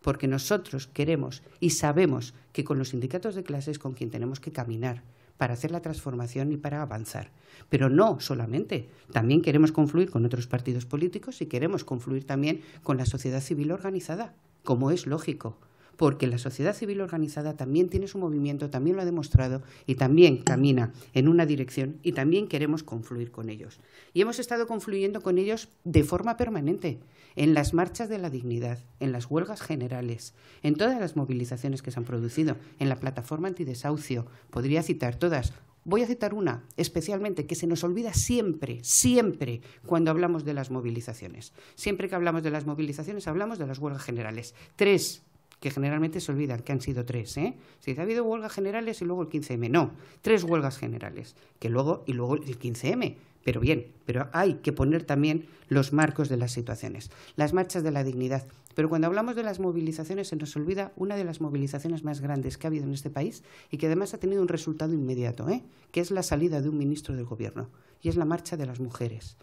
[SPEAKER 3] porque nosotros queremos y sabemos que con los sindicatos de clase es con quien tenemos que caminar para hacer la transformación y para avanzar. Pero no solamente, también queremos confluir con otros partidos políticos y queremos confluir también con la sociedad civil organizada, como es lógico. porque la sociedad civil organizada también tiene su movimiento, también lo ha demostrado y también camina en una dirección y también queremos confluir con ellos. Y hemos estado confluyendo con ellos de forma permanente, en las marchas de la dignidad, en las huelgas generales, en todas las movilizaciones que se han producido, en la plataforma antidesahucio, podría citar todas. Voy a citar una, especialmente, que se nos olvida siempre, siempre, cuando hablamos de las movilizaciones. Siempre que hablamos de las movilizaciones, hablamos de las huelgas generales. 3, que generalmente se olvidan, que han sido 3. Si ha habido huelgas generales y luego el 15M. No, 3 huelgas generales, y luego el 15M. Pero bien, pero hay que poner también los marcos de las situaciones. Las marchas de la dignidad. Pero cuando hablamos de las movilizaciones se nos olvida una de las movilizaciones más grandes que ha habido en este país y que además ha tenido un resultado inmediato, que es la salida de un ministro del Gobierno, y es la marcha de las mujeres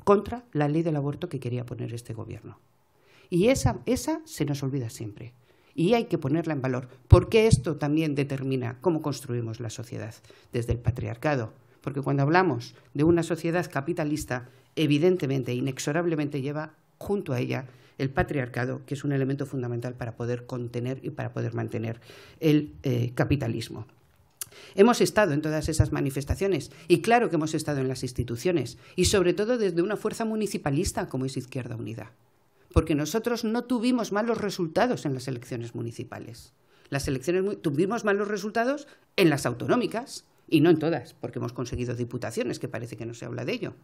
[SPEAKER 3] contra la ley del aborto que quería poner este Gobierno. Y esa se nos olvida siempre. Y hay que ponerla en valor, porque esto también determina cómo construimos la sociedad desde el patriarcado. Porque cuando hablamos de una sociedad capitalista, evidentemente, inexorablemente lleva junto a ella el patriarcado, que es un elemento fundamental para poder contener y para poder mantener el capitalismo. Hemos estado en todas esas manifestaciones y claro que hemos estado en las instituciones y sobre todo desde una fuerza municipalista como es Izquierda Unida. Porque nosotros no tuvimos malos resultados en las elecciones municipales. Tuvimos malos resultados en las autonómicas, y no en todas, porque hemos conseguido diputaciones, que parece que no se habla de ello.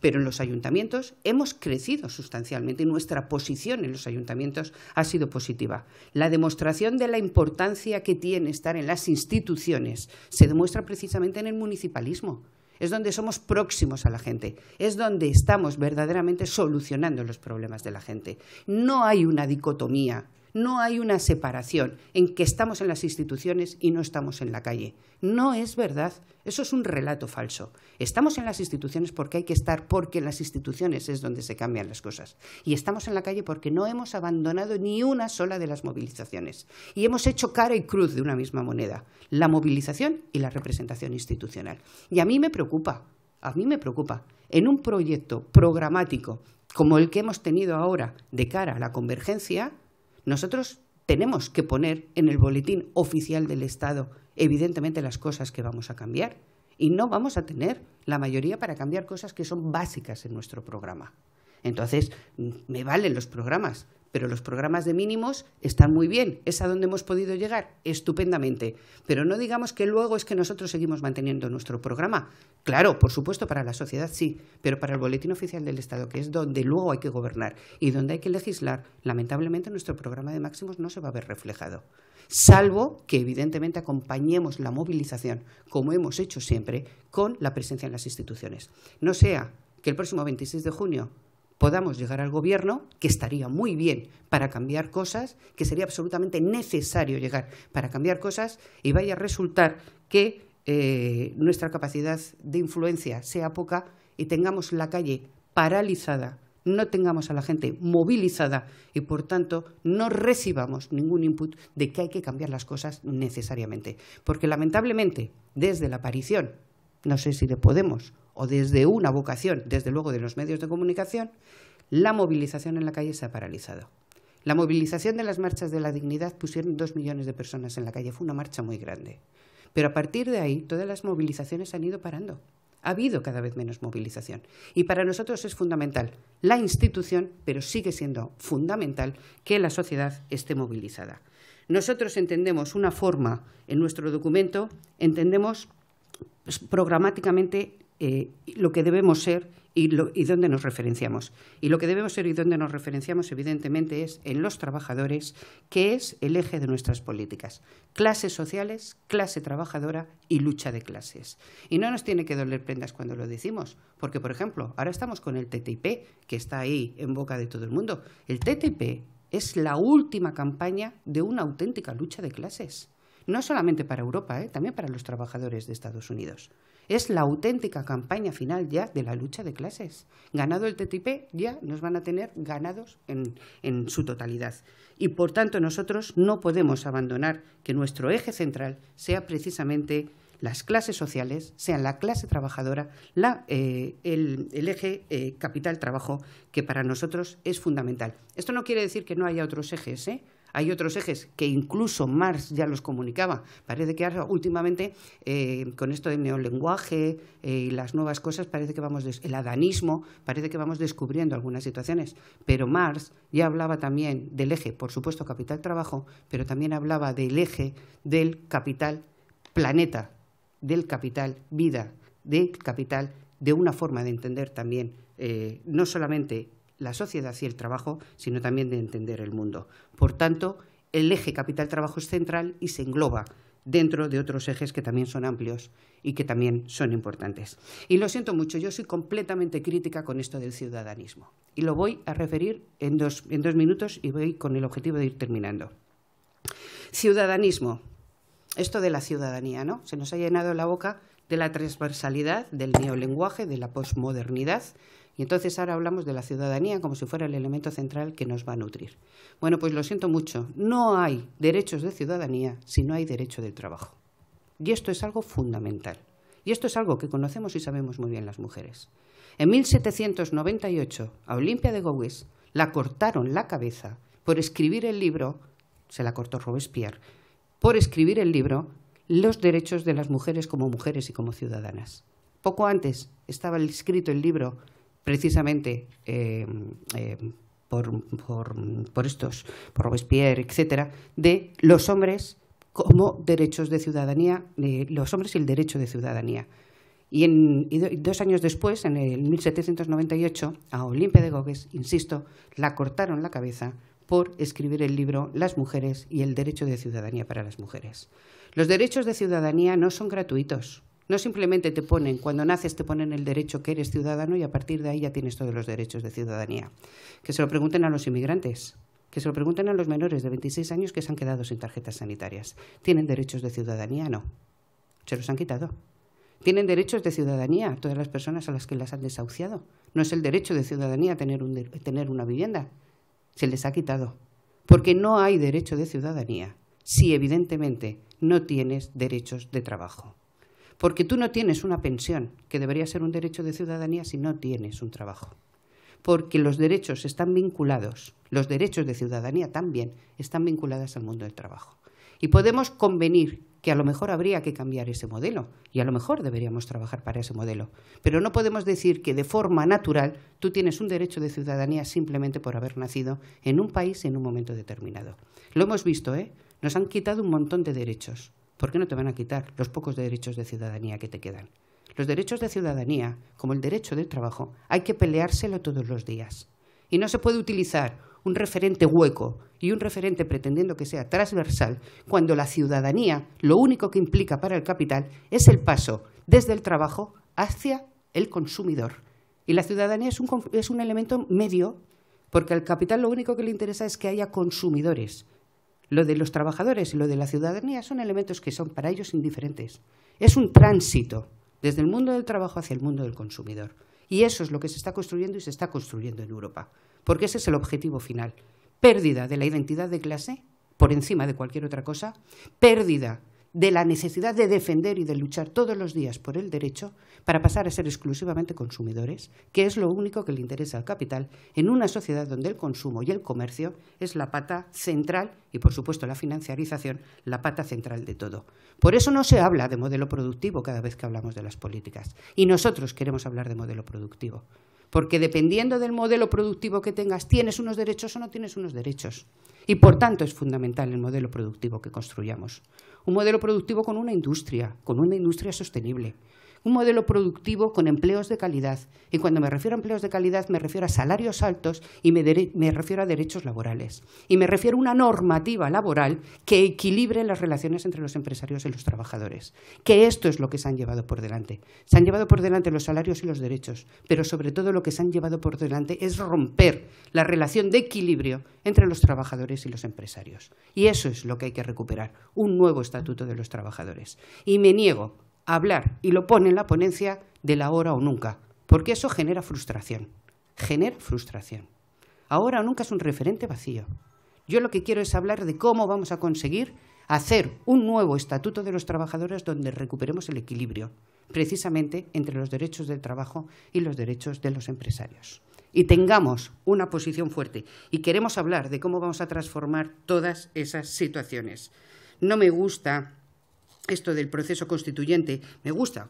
[SPEAKER 3] Pero en los ayuntamientos hemos crecido sustancialmente y nuestra posición en los ayuntamientos ha sido positiva. La demostración de la importancia que tiene estar en las instituciones se demuestra precisamente en el municipalismo. Es donde somos próximos a la gente, es donde estamos verdaderamente solucionando los problemas de la gente. No hay una dicotomía. No hay una separación en que estamos en las instituciones y no estamos en la calle. No es verdad. Eso es un relato falso. Estamos en las instituciones porque hay que estar, porque en las instituciones es donde se cambian las cosas. Y estamos en la calle porque no hemos abandonado ni una sola de las movilizaciones. Y hemos hecho cara y cruz de una misma moneda, la movilización y la representación institucional. Y a mí me preocupa, en un proyecto programático como el que hemos tenido ahora de cara a la convergencia, nosotros tenemos que poner en el boletín oficial del Estado, evidentemente, las cosas que vamos a cambiar. Y no vamos a tener la mayoría para cambiar cosas que son básicas en nuestro programa. Entonces, me valen los programas, pero los programas de mínimos están muy bien. ¿Es a donde hemos podido llegar? Estupendamente. Pero no digamos que luego es que nosotros seguimos manteniendo nuestro programa. Claro, por supuesto, para la sociedad sí, pero para el Boletín Oficial del Estado, que es donde luego hay que gobernar y donde hay que legislar, lamentablemente nuestro programa de máximos no se va a ver reflejado. Salvo que, evidentemente, acompañemos la movilización, como hemos hecho siempre, con la presencia en las instituciones. No sea que el próximo 26 de junio podamos llegar al Gobierno, que estaría muy bien para cambiar cosas, que sería absolutamente necesario llegar para cambiar cosas, y vaya a resultar que nuestra capacidad de influencia sea poca y tengamos la calle paralizada, no tengamos a la gente movilizada y, por tanto, no recibamos ningún input de que hay que cambiar las cosas necesariamente. Porque, lamentablemente, desde la aparición, no sé si de Podemos o desde una vocación, desde luego de los medios de comunicación, la movilización en la calle se ha paralizado. La movilización de las marchas de la dignidad pusieron 2 millones de personas en la calle. Fue una marcha muy grande. Pero a partir de ahí, todas las movilizaciones han ido parando. Ha habido cada vez menos movilización. Y para nosotros es fundamental la institución, pero sigue siendo fundamental que la sociedad esté movilizada. Nosotros entendemos una forma, en nuestro documento, entendemos programáticamente lo que debemos ser y dónde nos referenciamos. Y lo que debemos ser y dónde nos referenciamos, evidentemente, es en los trabajadores, que es el eje de nuestras políticas. Clases sociales, clase trabajadora y lucha de clases. Y no nos tiene que doler prendas cuando lo decimos, porque, por ejemplo, ahora estamos con el TTIP, que está ahí en boca de todo el mundo. El TTIP es la última campaña de una auténtica lucha de clases. No solamente para Europa, también para los trabajadores de Estados Unidos. Es la auténtica campaña final ya de la lucha de clases. Ganado el TTIP, ya nos van a tener ganados en su totalidad. Y, por tanto, nosotros no podemos abandonar que nuestro eje central sea precisamente las clases sociales, sean la clase trabajadora, el eje capital-trabajo, que para nosotros es fundamental. Esto no quiere decir que no haya otros ejes, Hay otros ejes que incluso Marx ya los comunicaba. Parece que ahora, últimamente, con esto del neolenguaje y las nuevas cosas, parece que el adanismo, parece que vamos descubriendo algunas situaciones. Pero Marx ya hablaba también del eje, por supuesto, capital-trabajo, pero también hablaba del eje del capital-planeta, del capital-vida, del capital, de una forma de entender también no solamente la sociedad y el trabajo, sino también de entender el mundo. Por tanto, el eje capital-trabajo es central y se engloba dentro de otros ejes que también son amplios y que también son importantes. Y lo siento mucho, yo soy completamente crítica con esto del ciudadanismo. Y lo voy a referir en dos minutos y voy con el objetivo de ir terminando. Ciudadanismo. Esto de la ciudadanía, ¿no? Se nos ha llenado la boca de la transversalidad, del neolenguaje, de la posmodernidad. Y entonces ahora hablamos de la ciudadanía como si fuera el elemento central que nos va a nutrir. Bueno, pues lo siento mucho, no hay derechos de ciudadanía si no hay derecho del trabajo. Y esto es algo fundamental. Y esto es algo que conocemos y sabemos muy bien las mujeres. En 1798, a Olimpia de Gouges la cortaron la cabeza por escribir el libro, se la cortó Robespierre, por escribir el libro Los derechos de las mujeres como mujeres y como ciudadanas. Poco antes estaba escrito el libro precisamente por Robespierre, etcétera, de los hombres como derechos de ciudadanía, los hombres y el derecho de ciudadanía. Y 2 años después, en el 1798, a Olimpia de Gouges, insisto, la cortaron la cabeza por escribir el libro Las mujeres y el derecho de ciudadanía para las mujeres. Los derechos de ciudadanía no son gratuitos. No simplemente te ponen, cuando naces te ponen el derecho que eres ciudadano y a partir de ahí ya tienes todos los derechos de ciudadanía. Que se lo pregunten a los inmigrantes, que se lo pregunten a los menores de 26 años que se han quedado sin tarjetas sanitarias. ¿Tienen derechos de ciudadanía? No. Se los han quitado. ¿Tienen derechos de ciudadanía todas las personas a las que las han desahuciado? No es el derecho de ciudadanía tener una vivienda. Se les ha quitado. Porque no hay derecho de ciudadanía si evidentemente no tienes derechos de trabajo. Porque tú no tienes una pensión, que debería ser un derecho de ciudadanía si no tienes un trabajo. Porque los derechos están vinculados, los derechos de ciudadanía también están vinculados al mundo del trabajo. Y podemos convenir que a lo mejor habría que cambiar ese modelo y a lo mejor deberíamos trabajar para ese modelo. Pero no podemos decir que de forma natural tú tienes un derecho de ciudadanía simplemente por haber nacido en un país en un momento determinado. Lo hemos visto, ¿eh? Nos han quitado un montón de derechos. ¿Por qué no te van a quitar los pocos derechos de ciudadanía que te quedan? Los derechos de ciudadanía, como el derecho del trabajo, hay que peleárselo todos los días. Y no se puede utilizar un referente hueco y un referente pretendiendo que sea transversal cuando la ciudadanía lo único que implica para el capital es el paso desde el trabajo hacia el consumidor. Y la ciudadanía es un elemento medio porque al capital lo único que le interesa es que haya consumidores. Lo de los trabajadores y lo de la ciudadanía son elementos que son para ellos indiferentes. Es un tránsito desde el mundo del trabajo hacia el mundo del consumidor. Y eso es lo que se está construyendo y se está construyendo en Europa. Porque ese es el objetivo final. Pérdida de la identidad de clase por encima de cualquier otra cosa, pérdida de la necesidad de defender y de luchar todos los días por el derecho para pasar a ser exclusivamente consumidores, que es lo único que le interesa al capital en una sociedad donde el consumo y el comercio es la pata central y, por supuesto, la financiarización, la pata central de todo. Por eso no se habla de modelo productivo cada vez que hablamos de las políticas. Y nosotros queremos hablar de modelo productivo. Porque dependiendo del modelo productivo que tengas, ¿tienes unos derechos o no tienes unos derechos? Y, por tanto, es fundamental el modelo productivo que construyamos. Un modelo productivo con una industria sostenible. Un modelo productivo con empleos de calidad. Y cuando me refiero a empleos de calidad, me refiero a salarios altos y me refiero a derechos laborales. Y me refiero a una normativa laboral que equilibre las relaciones entre los empresarios y los trabajadores. Que esto es lo que se han llevado por delante. Se han llevado por delante los salarios y los derechos, pero sobre todo lo que se han llevado por delante es romper la relación de equilibrio entre los trabajadores y los empresarios. Y eso es lo que hay que recuperar, un nuevo estatuto de los trabajadores. Y me niego a hablar, y lo pone en la ponencia, del ahora o nunca, porque eso genera frustración. Genera frustración. Ahora o nunca es un referente vacío. Yo lo que quiero es hablar de cómo vamos a conseguir hacer un nuevo estatuto de los trabajadores donde recuperemos el equilibrio, precisamente entre los derechos del trabajo y los derechos de los empresarios. y tengamos una posición fuerte y queremos hablar de cómo vamos a transformar todas esas situaciones. No me gusta esto del proceso constituyente. Me gusta,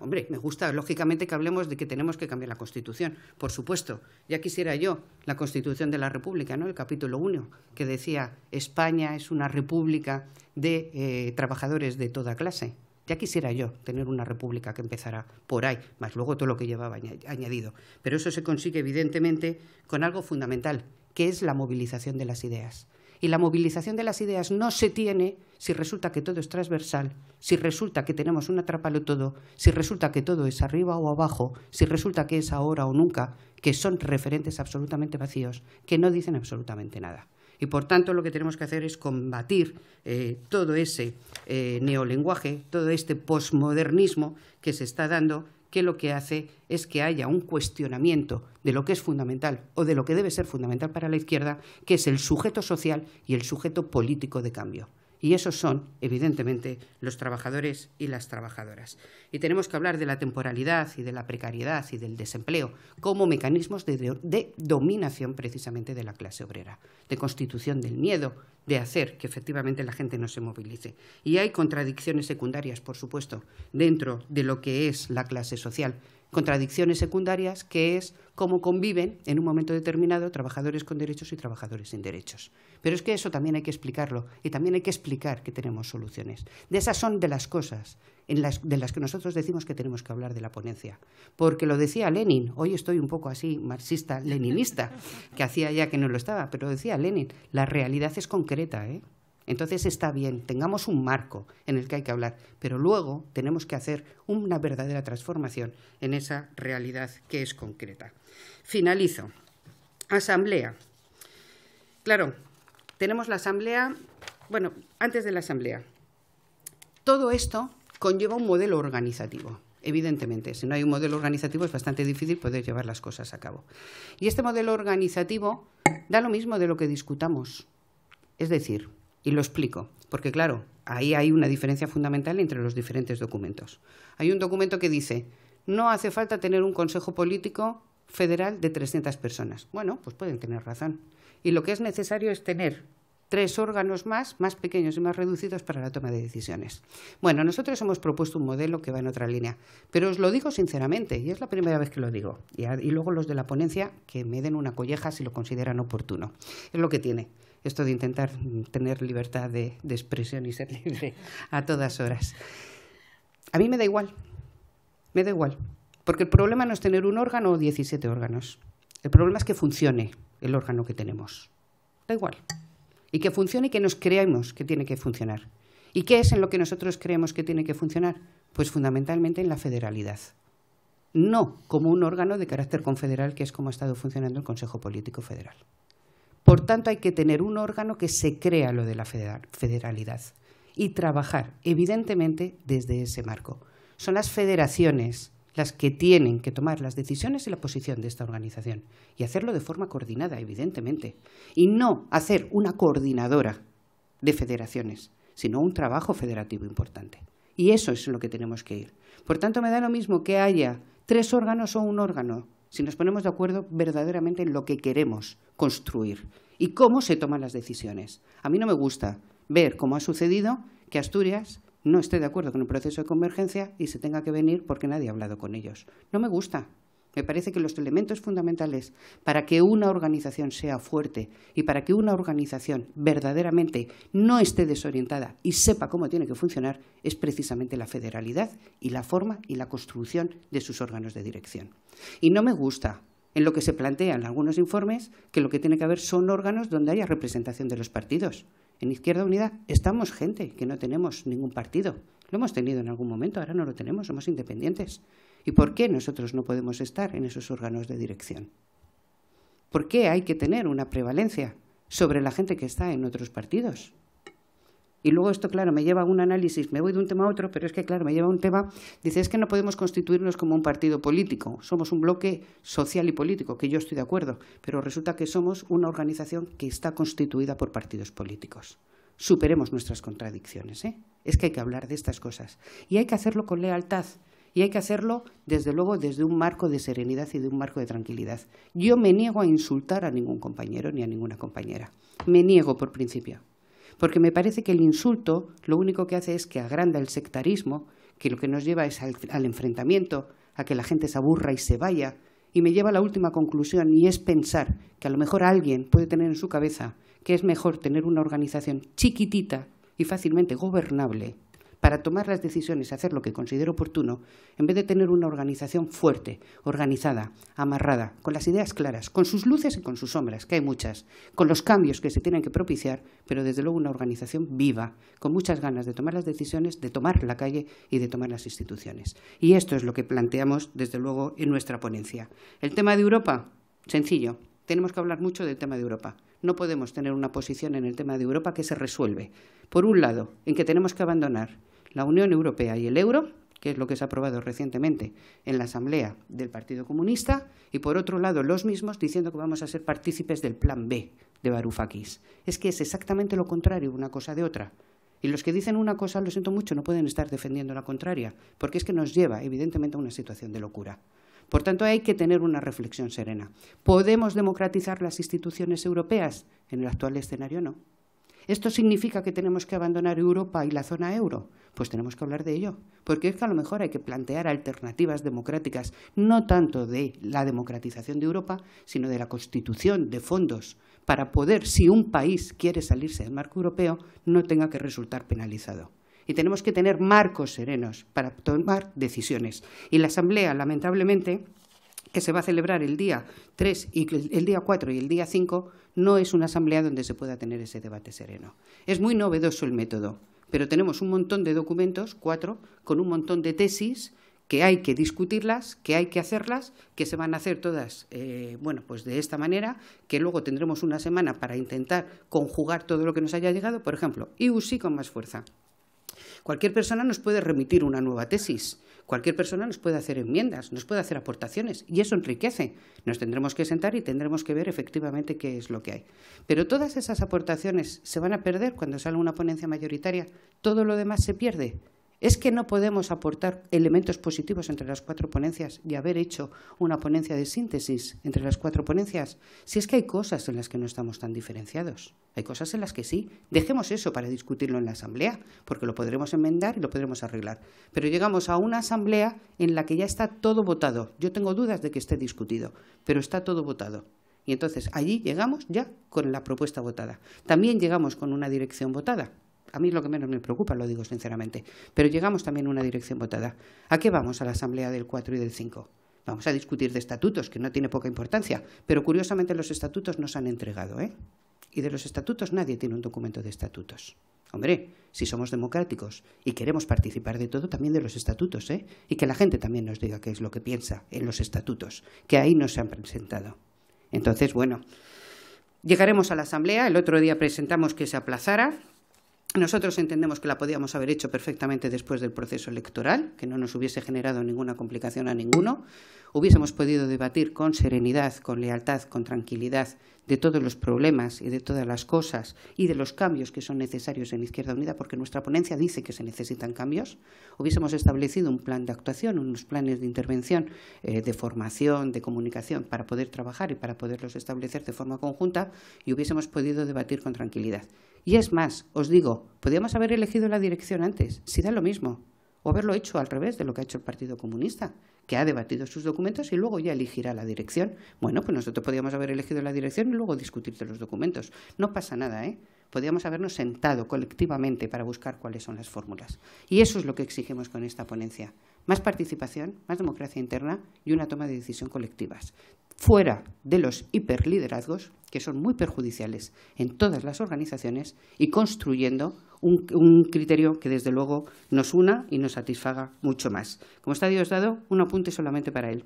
[SPEAKER 3] lógicamente, que hablemos de que tenemos que cambiar la Constitución, por supuesto. Ya quisiera yo la Constitución de la República, ¿no? El capítulo 1, que decía España es una república de trabajadores de toda clase. Ya quisiera yo tener una república que empezara por ahí, más luego todo lo que llevaba añadido. Pero eso se consigue, evidentemente, con algo fundamental, que es la movilización de las ideas. Y la movilización de las ideas no se tiene si resulta que todo es transversal, si resulta que tenemos un atrápalo todo, si resulta que todo es arriba o abajo, si resulta que es ahora o nunca, que son referentes absolutamente vacíos, que no dicen absolutamente nada. Y, por tanto, lo que tenemos que hacer es combatir todo ese neolenguaje, todo este posmodernismo que se está dando, que lo que hace es que haya un cuestionamiento de lo que es fundamental o de lo que debe ser fundamental para la izquierda, que es el sujeto social y el sujeto político de cambio. Y esos son, evidentemente, los trabajadores y las trabajadoras. Y tenemos que hablar de la temporalidad y de la precariedad y del desempleo como mecanismos de dominación precisamente de la clase obrera, de constitución del miedo, de hacer que efectivamente la gente no se movilice. Y hay contradicciones secundarias, por supuesto, dentro de lo que es la clase social. Contradicciones secundarias, que es cómo conviven en un momento determinado trabajadores con derechos y trabajadores sin derechos. Pero es que eso también hay que explicarlo y también hay que explicar que tenemos soluciones. De esas son de las cosas de las que nosotros decimos que tenemos que hablar de la ponencia. Porque lo decía Lenin, hoy estoy un poco así marxista-leninista, que hacía ya que no lo estaba, pero decía Lenin, la realidad es concreta, ¿eh? Entonces está bien, tengamos un marco en el que hay que hablar, pero luego tenemos que hacer una verdadera transformación en esa realidad que es concreta. Finalizo. Asamblea. Claro, tenemos la asamblea, bueno, antes de la asamblea. Todo esto conlleva un modelo organizativo. Evidentemente, si no hay un modelo organizativo es bastante difícil poder llevar las cosas a cabo. Y este modelo organizativo da lo mismo de lo que discutamos. Es decir, y lo explico, porque claro, ahí hay una diferencia fundamental entre los diferentes documentos. Hay un documento que dice, no hace falta tener un consejo político federal de 300 personas. Bueno, pues pueden tener razón. Y lo que es necesario es tener 3 órganos más pequeños y más reducidos para la toma de decisiones. Bueno, nosotros hemos propuesto un modelo que va en otra línea, pero os lo digo sinceramente, y es la primera vez que lo digo, y luego los de la ponencia que me den una colleja si lo consideran oportuno. Es lo que tiene esto de intentar tener libertad de expresión y ser libre a todas horas. A mí me da igual, porque el problema no es tener un órgano o 17 órganos. El problema es que funcione el órgano que tenemos. Da igual. Y que funcione y que nos creamos que tiene que funcionar. ¿Y qué es en lo que nosotros creemos que tiene que funcionar? Pues fundamentalmente en la federalidad. No como un órgano de carácter confederal, que es como ha estado funcionando el Consejo Político Federal. Por tanto, hay que tener un órgano que se crea lo de la federalidad y trabajar, evidentemente, desde ese marco. Son las federaciones las que tienen que tomar las decisiones y la posición de esta organización y hacerlo de forma coordinada, evidentemente, y no hacer una coordinadora de federaciones, sino un trabajo federativo importante. Y eso es en lo que tenemos que ir. Por tanto, me da lo mismo que haya 3 órganos o un órgano, si nos ponemos de acuerdo verdaderamente en lo que queremos construir y cómo se toman las decisiones. A mí no me gusta ver cómo ha sucedido que Asturias no esté de acuerdo con el proceso de convergencia y se tenga que venir porque nadie ha hablado con ellos. No me gusta. Me parece que los elementos fundamentales para que una organización sea fuerte y para que una organización verdaderamente no esté desorientada y sepa cómo tiene que funcionar es precisamente la federalidad y la forma y la construcción de sus órganos de dirección. Y no me gusta en lo que se plantea en algunos informes que lo que tiene que haber son órganos donde haya representación de los partidos. En Izquierda Unida estamos gente que no tenemos ningún partido. Lo hemos tenido en algún momento, ahora no lo tenemos, somos independientes. ¿Y por qué nosotros no podemos estar en esos órganos de dirección? ¿Por qué hay que tener una prevalencia sobre la gente que está en otros partidos? Y luego esto, claro, me lleva a un análisis, me voy de un tema a otro, pero es que, claro, me lleva a un tema, dice, es que no podemos constituirnos como un partido político, somos un bloque social y político, que yo estoy de acuerdo, pero resulta que somos una organización que está constituida por partidos políticos. Superemos nuestras contradicciones, ¿eh? Es que hay que hablar de estas cosas y hay que hacerlo con lealtad. Y hay que hacerlo, desde luego, desde un marco de serenidad y de un marco de tranquilidad. Yo me niego a insultar a ningún compañero ni a ninguna compañera. Me niego por principio. Porque me parece que el insulto lo único que hace es que agranda el sectarismo, que lo que nos lleva es al enfrentamiento, a que la gente se aburra y se vaya. Y me lleva a la última conclusión, y es pensar que a lo mejor alguien puede tener en su cabeza que es mejor tener una organización chiquitita y fácilmente gobernable para tomar las decisiones y hacer lo que considere oportuno, en vez de tener una organización fuerte, organizada, amarrada, con las ideas claras, con sus luces y con sus sombras, que hay muchas, con los cambios que se tienen que propiciar, pero desde luego una organización viva, con muchas ganas de tomar las decisiones, de tomar la calle y de tomar las instituciones. Y esto es lo que planteamos, desde luego, en nuestra ponencia. El tema de Europa, sencillo. Tenemos que hablar mucho del tema de Europa. No podemos tener una posición en el tema de Europa que se resuelve, por un lado, en que tenemos que abandonar la Unión Europea y el euro, que es lo que se ha aprobado recientemente en la Asamblea del Partido Comunista, y por otro lado los mismos diciendo que vamos a ser partícipes del Plan B de Varoufakis. Es que es exactamente lo contrario una cosa de otra. Y los que dicen una cosa, lo siento mucho, no pueden estar defendiendo la contraria, porque es que nos lleva evidentemente a una situación de locura. Por tanto, hay que tener una reflexión serena. ¿Podemos democratizar las instituciones europeas? En el actual escenario no. ¿Esto significa que tenemos que abandonar Europa y la zona euro? Pues tenemos que hablar de ello, porque es que a lo mejor hay que plantear alternativas democráticas, no tanto de la democratización de Europa, sino de la constitución de fondos, para poder, si un país quiere salirse del marco europeo, no tenga que resultar penalizado. Y tenemos que tener marcos serenos para tomar decisiones. Y la Asamblea, lamentablemente, que se va a celebrar el día 3, y el día 4 y el día 5, no es una asamblea donde se pueda tener ese debate sereno. Es muy novedoso el método, pero tenemos un montón de documentos, 4, con un montón de tesis que hay que discutirlas, que hay que hacerlas, que se van a hacer todas, pues de esta manera, que luego tendremos una semana para intentar conjugar todo lo que nos haya llegado. Por ejemplo, EU sí con más fuerza. Cualquier persona nos puede remitir una nueva tesis, cualquier persona nos puede hacer enmiendas, nos puede hacer aportaciones, y eso enriquece. Nos tendremos que sentar y tendremos que ver efectivamente qué es lo que hay. Pero todas esas aportaciones se van a perder cuando salga una ponencia mayoritaria. Todo lo demás se pierde. ¿Es que no podemos aportar elementos positivos entre las 4 ponencias y haber hecho una ponencia de síntesis entre las 4 ponencias? Si es que hay cosas en las que no estamos tan diferenciados. Hay cosas en las que sí. Dejemos eso para discutirlo en la asamblea, porque lo podremos enmendar y lo podremos arreglar. Pero llegamos a una asamblea en la que ya está todo votado. Yo tengo dudas de que esté discutido, pero está todo votado. Y entonces allí llegamos ya con la propuesta votada. También llegamos con una dirección votada. A mí lo que menos me preocupa, lo digo sinceramente, pero llegamos también a una dirección votada. ¿A qué vamos a la asamblea del 4 y del 5? Vamos a discutir de estatutos, que no tiene poca importancia, pero curiosamente los estatutos nos han entregado, Y de los estatutos nadie tiene un documento de estatutos. Hombre, si somos democráticos y queremos participar de todo, también de los estatutos, y que la gente también nos diga qué es lo que piensa en los estatutos, que ahí no se han presentado. Entonces, bueno, llegaremos a la asamblea. El otro día presentamos que se aplazara. Nosotros entendemos que la podíamos haber hecho perfectamente después del proceso electoral, que no nos hubiese generado ninguna complicación a ninguno. Hubiésemos podido debatir con serenidad, con lealtad, con tranquilidad de todos los problemas y de todas las cosas y de los cambios que son necesarios en Izquierda Unida, porque nuestra ponencia dice que se necesitan cambios. Hubiésemos establecido un plan de actuación, unos planes de intervención, de formación, de comunicación, para poder trabajar y para poderlos establecer de forma conjunta, y hubiésemos podido debatir con tranquilidad. Y es más, os digo, podríamos haber elegido la dirección antes, si da lo mismo, o haberlo hecho al revés de lo que ha hecho el Partido Comunista, que ha debatido sus documentos y luego ya elegirá la dirección. Bueno, pues nosotros podríamos haber elegido la dirección y luego discutir de los documentos. No pasa nada, Podríamos habernos sentado colectivamente para buscar cuáles son las fórmulas. Y eso es lo que exigimos con esta ponencia. Más participación, más democracia interna y una toma de decisión colectivas. Fuera de los hiperliderazgos, que son muy perjudiciales en todas las organizaciones, y construyendo un criterio que desde luego nos una y nos satisfaga mucho más. Como está Diosdado, un apunte solamente para él.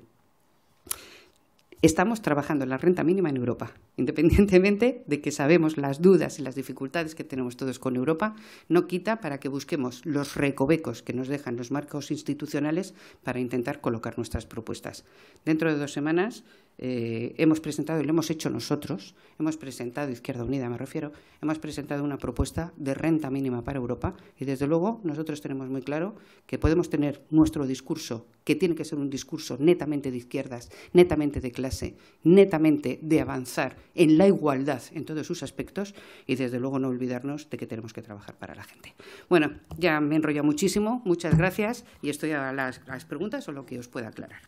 [SPEAKER 3] Estamos trabajando en la renta mínima en Europa, independientemente de que sabemos las dudas y las dificultades que tenemos todos con Europa, no quita para que busquemos los recovecos que nos dejan los marcos institucionales para intentar colocar nuestras propuestas. Dentro de 2 semanas hemos presentado, y lo hemos hecho nosotros, hemos presentado, Izquierda Unida me refiero, hemos presentado una propuesta de renta mínima para Europa y, desde luego, nosotros tenemos muy claro que podemos tener nuestro discurso, que tiene que ser un discurso netamente de izquierdas, netamente de clase, netamente de avanzar en la igualdad en todos sus aspectos y, desde luego, no olvidarnos de que tenemos que trabajar para la gente. Bueno, ya me he enrollado muchísimo, muchas gracias y estoy a las preguntas o lo que os pueda aclarar.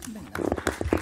[SPEAKER 4] Venga.